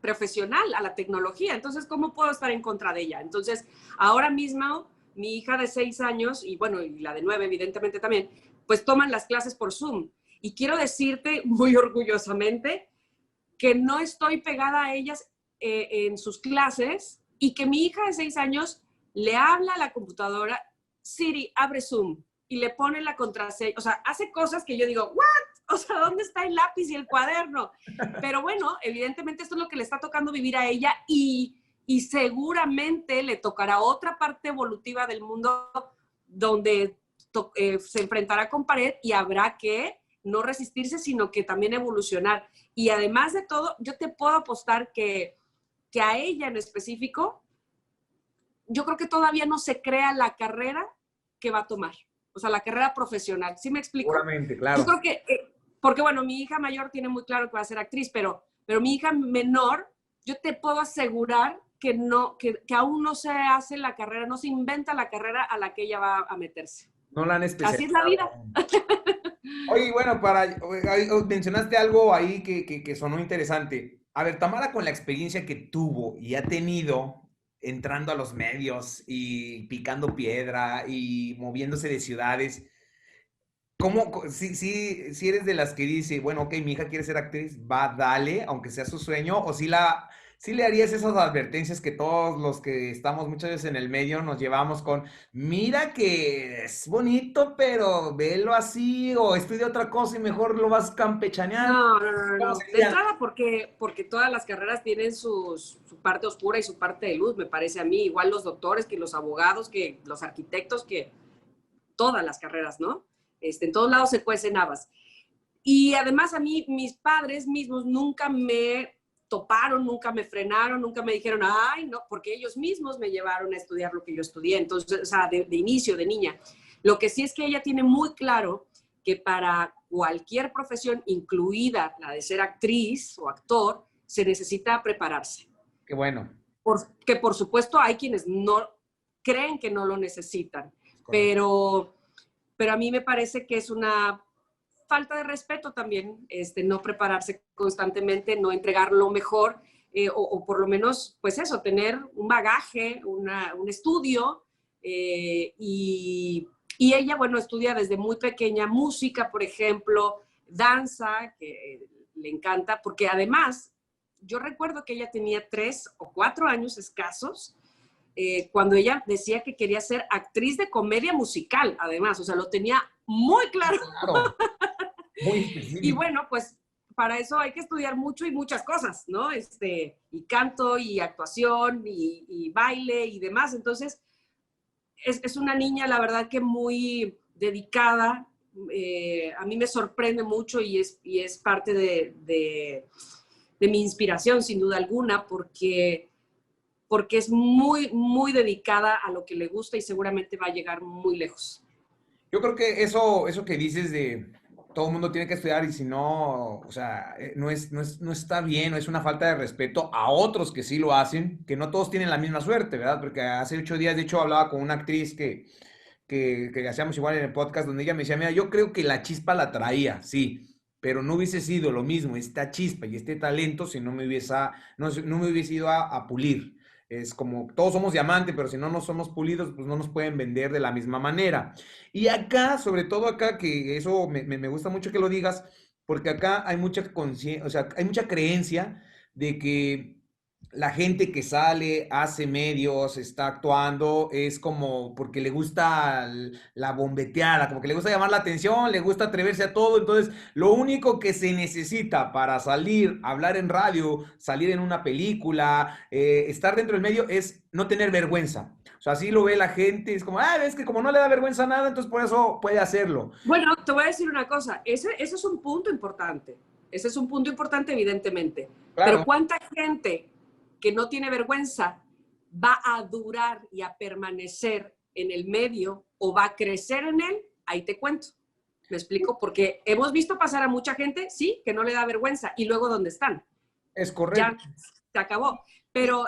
profesional, a la tecnología. Entonces, ¿cómo puedo estar en contra de ella? Entonces, ahora mismo, mi hija de 6 años, y bueno, y la de 9, evidentemente también, pues toman las clases por Zoom. y quiero decirte muy orgullosamente que no estoy pegada a ellas en sus clases y que mi hija de 6 años le habla a la computadora, Siri, abre Zoom, y le pone la contraseña. O sea, hace cosas que yo digo, ¿what? O sea, ¿dónde está el lápiz y el cuaderno? Pero bueno, evidentemente esto es lo que le está tocando vivir a ella y seguramente le tocará otra parte evolutiva del mundo donde se enfrentará con pared y habrá que no resistirse, sino que también evolucionar. Y además de todo, yo te puedo apostar que a ella en específico, yo creo que todavía no se crea la carrera que va a tomar. O sea, la carrera profesional. ¿Sí me explico? Seguramente, claro. Yo creo que, porque bueno, mi hija mayor tiene muy claro que va a ser actriz, pero mi hija menor, yo te puedo asegurar que aún no se hace la carrera, no se inventa la carrera a la que ella va a meterse. No la han especializado. Así es la vida. Oye, bueno, mencionaste algo ahí que sonó interesante. A ver, Tamara, con la experiencia que tuvo y ha tenido entrando a los medios y picando piedra y moviéndose de ciudades, si eres de las que dice, bueno, ok, mi hija quiere ser actriz, va, dale, aunque sea su sueño, o si le harías esas advertencias que todos los que estamos muchas veces en el medio nos llevamos con, mira que es bonito, pero velo así, o estudia otra cosa y mejor lo vas campechaneando? No. De entrada porque todas las carreras tienen su parte oscura y su parte de luz, me parece a mí, igual los doctores, que los abogados, que los arquitectos, que todas las carreras, ¿no? En todos lados se cuecen habas. Y además a mí, mis padres mismos nunca me toparon, nunca me frenaron, nunca me dijeron, ay, no, porque ellos mismos me llevaron a estudiar lo que yo estudié, entonces, o sea, de inicio, de niña. Lo que sí es que ella tiene muy claro que para cualquier profesión, incluida la de ser actriz o actor, se necesita prepararse. Qué bueno. Porque por supuesto hay quienes no creen que no lo necesitan, pero a mí me parece que es una falta de respeto también no prepararse constantemente, no entregar lo mejor, o por lo menos, pues eso, tener un bagaje, un estudio, y ella, bueno, estudia desde muy pequeña música, por ejemplo, danza, que le encanta, porque además, yo recuerdo que ella tenía 3 o 4 años escasos, cuando ella decía que quería ser actriz de comedia musical, además, o sea, lo tenía muy claro. Claro. Muy específico. Y bueno, pues para eso hay que estudiar mucho y muchas cosas, ¿no? Y canto, y actuación, y baile, y demás. Entonces, es una niña, la verdad, que muy dedicada. A mí me sorprende mucho y es parte de mi inspiración, sin duda alguna, porque es muy, muy dedicada a lo que le gusta y seguramente va a llegar muy lejos. Yo creo que eso que dices de todo el mundo tiene que estudiar y si no, o sea, no está bien, no es una falta de respeto a otros que sí lo hacen, que no todos tienen la misma suerte, ¿verdad? Porque hace 8 días, de hecho, hablaba con una actriz que hacíamos igual en el podcast, donde ella me decía, mira, yo creo que la chispa la traía, sí, pero no hubiese sido lo mismo esta chispa y este talento si no me hubiese ido a pulir. Es como, todos somos diamantes, pero si no nos somos pulidos, pues no nos pueden vender de la misma manera. Y acá, sobre todo acá, que eso me gusta mucho que lo digas, porque acá hay mucha conciencia, o sea, hay mucha creencia de que la gente que sale, hace medios, está actuando, es como porque le gusta la bombeteada, como que le gusta llamar la atención, le gusta atreverse a todo. Entonces, lo único que se necesita para salir, hablar en radio, salir en una película, estar dentro del medio, es no tener vergüenza. O sea, así lo ve la gente, es como, es que como no le da vergüenza nada, entonces por eso puede hacerlo. Bueno, te voy a decir una cosa, ese es un punto importante. Ese es un punto importante, evidentemente. Claro. Pero ¿cuánta gente que no tiene vergüenza va a durar y a permanecer en el medio o va a crecer en él? Ahí te cuento. ¿Me explico? Porque hemos visto pasar a mucha gente, sí, que no le da vergüenza. ¿Y luego dónde están? Es correcto. Ya se acabó. Pero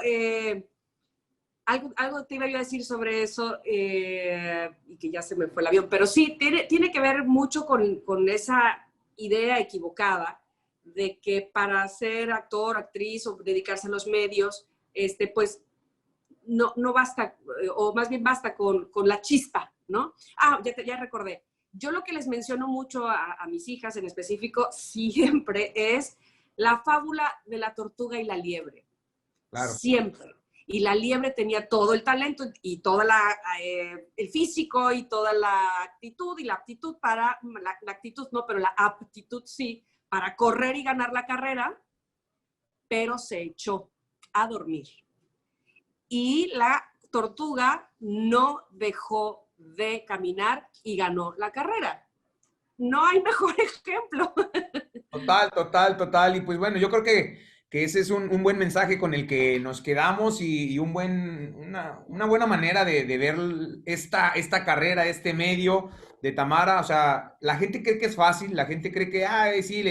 algo te iba yo a decir sobre eso y que ya se me fue el avión. Pero sí, tiene que ver mucho con esa idea equivocada de que para ser actor, actriz o dedicarse a los medios, pues no basta, o más bien basta con la chispa, ¿no? Ya recordé. yo lo que les menciono mucho a mis hijas en específico siempre es la fábula de la tortuga y la liebre. Claro. Siempre. Y la liebre tenía todo el talento y todo el físico y toda la actitud y la aptitud para, la actitud no, pero la aptitud sí, para correr y ganar la carrera, pero se echó a dormir. Y la tortuga no dejó de caminar y ganó la carrera. No hay mejor ejemplo. Total. Y pues bueno, yo creo que ese es un buen mensaje con el que nos quedamos y una buena manera de ver esta carrera, este medio de Tamara. O sea, la gente cree que es fácil, la gente cree que, sí,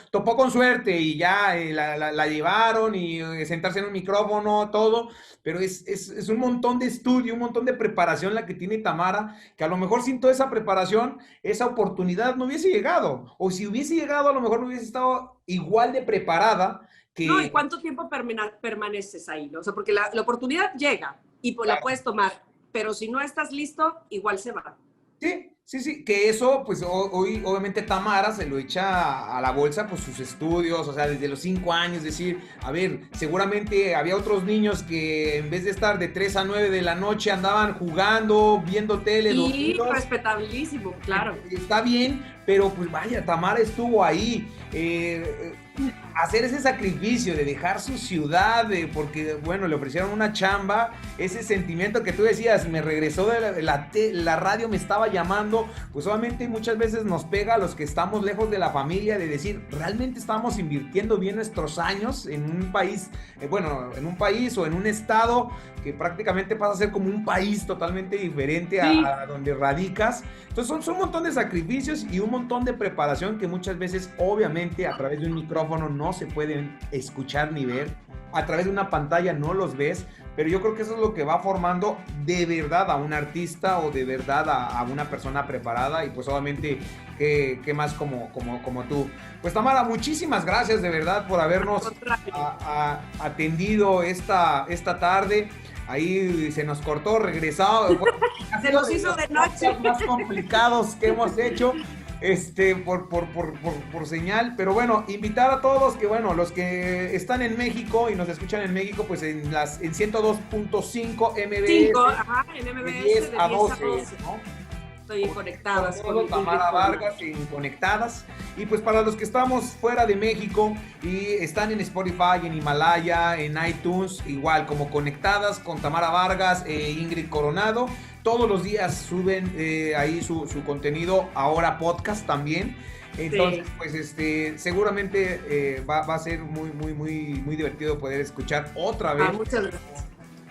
topó con suerte y ya la llevaron y sentarse en un micrófono, todo, pero es un montón de estudio, un montón de preparación la que tiene Tamara, que a lo mejor sin toda esa preparación, esa oportunidad no hubiese llegado, o si hubiese llegado, a lo mejor no hubiese estado igual de preparada. No, ¿y cuánto tiempo permaneces ahí? ¿No? O sea, porque la oportunidad llega y pues la puedes tomar, pero si no estás listo, igual se va. Sí, que eso, pues hoy obviamente Tamara se lo echa a la bolsa, pues sus estudios, o sea, desde los 5 años, decir, a ver, seguramente había otros niños que en vez de estar de 3 a 9 de la noche andaban jugando, viendo tele. Sí, respetabilísimo, claro. Está bien, pero pues vaya, Tamara estuvo ahí, hacer ese sacrificio de dejar su ciudad, porque bueno, le ofrecieron una chamba, ese sentimiento que tú decías, me regresó de la radio, me estaba llamando, pues obviamente muchas veces nos pega a los que estamos lejos de la familia, de decir, realmente estamos invirtiendo bien nuestros años en un país, en un país o en un estado que prácticamente pasa a ser como un país totalmente diferente a donde radicas. Entonces son un montón de sacrificios y un montón de preparación que muchas veces obviamente a través de un micrófono no se pueden escuchar ni ver, a través de una pantalla no los ves, pero yo creo que eso es lo que va formando de verdad a un artista o de verdad a una persona preparada, y pues obviamente que más como tú. Pues Tamara, muchísimas gracias de verdad por habernos atendido esta tarde. Ahí se nos cortó, regresado. Se nos hizo de noche. Los más complicados que hemos hecho por señal, pero bueno, invitar a todos que bueno, los que están en México y nos escuchan en México, pues en 102.5 MBS, en MBS de 10 a 12, ¿no? Estoy conectadas con Tamara Vargas en Conectadas. Y pues para los que estamos fuera de México y están en Spotify, en Himalaya, en iTunes, igual como Conectadas con Tamara Vargas e Ingrid Coronado. Todos los días suben ahí su contenido, ahora podcast también. Entonces, pues seguramente va a ser muy divertido poder escuchar otra vez muchas gracias.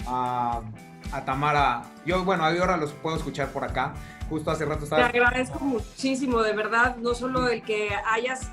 A Tamara. Yo, bueno, ahora los puedo escuchar por acá. Justo hace rato estaba... Te agradezco muchísimo, de verdad, no solo el que hayas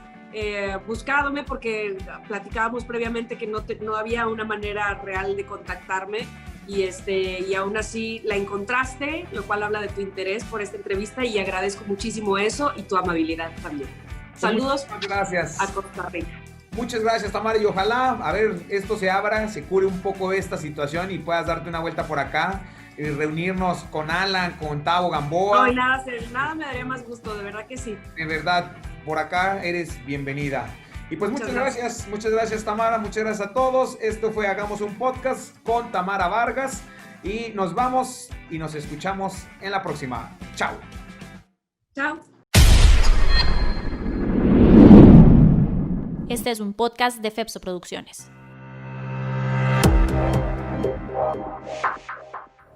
buscadome, porque platicábamos previamente que no había una manera real de contactarme, y aún así la encontraste, lo cual habla de tu interés por esta entrevista, y agradezco muchísimo eso y tu amabilidad también. Saludos. Muchas gracias. A Costa Rica. Muchas gracias, Tamara, y ojalá, a ver, esto se abra, se cure un poco esta situación y puedas darte una vuelta por acá, reunirnos con Alan, con Tavo Gamboa. No, nada me daría más gusto, de verdad que sí. De verdad, por acá eres bienvenida. Y pues muchas gracias Tamara, muchas gracias a todos. Esto fue Hagamos un Podcast con Tamara Vargas y nos vamos y nos escuchamos en la próxima. Chao. Chao. Este es un podcast de Fepso Producciones.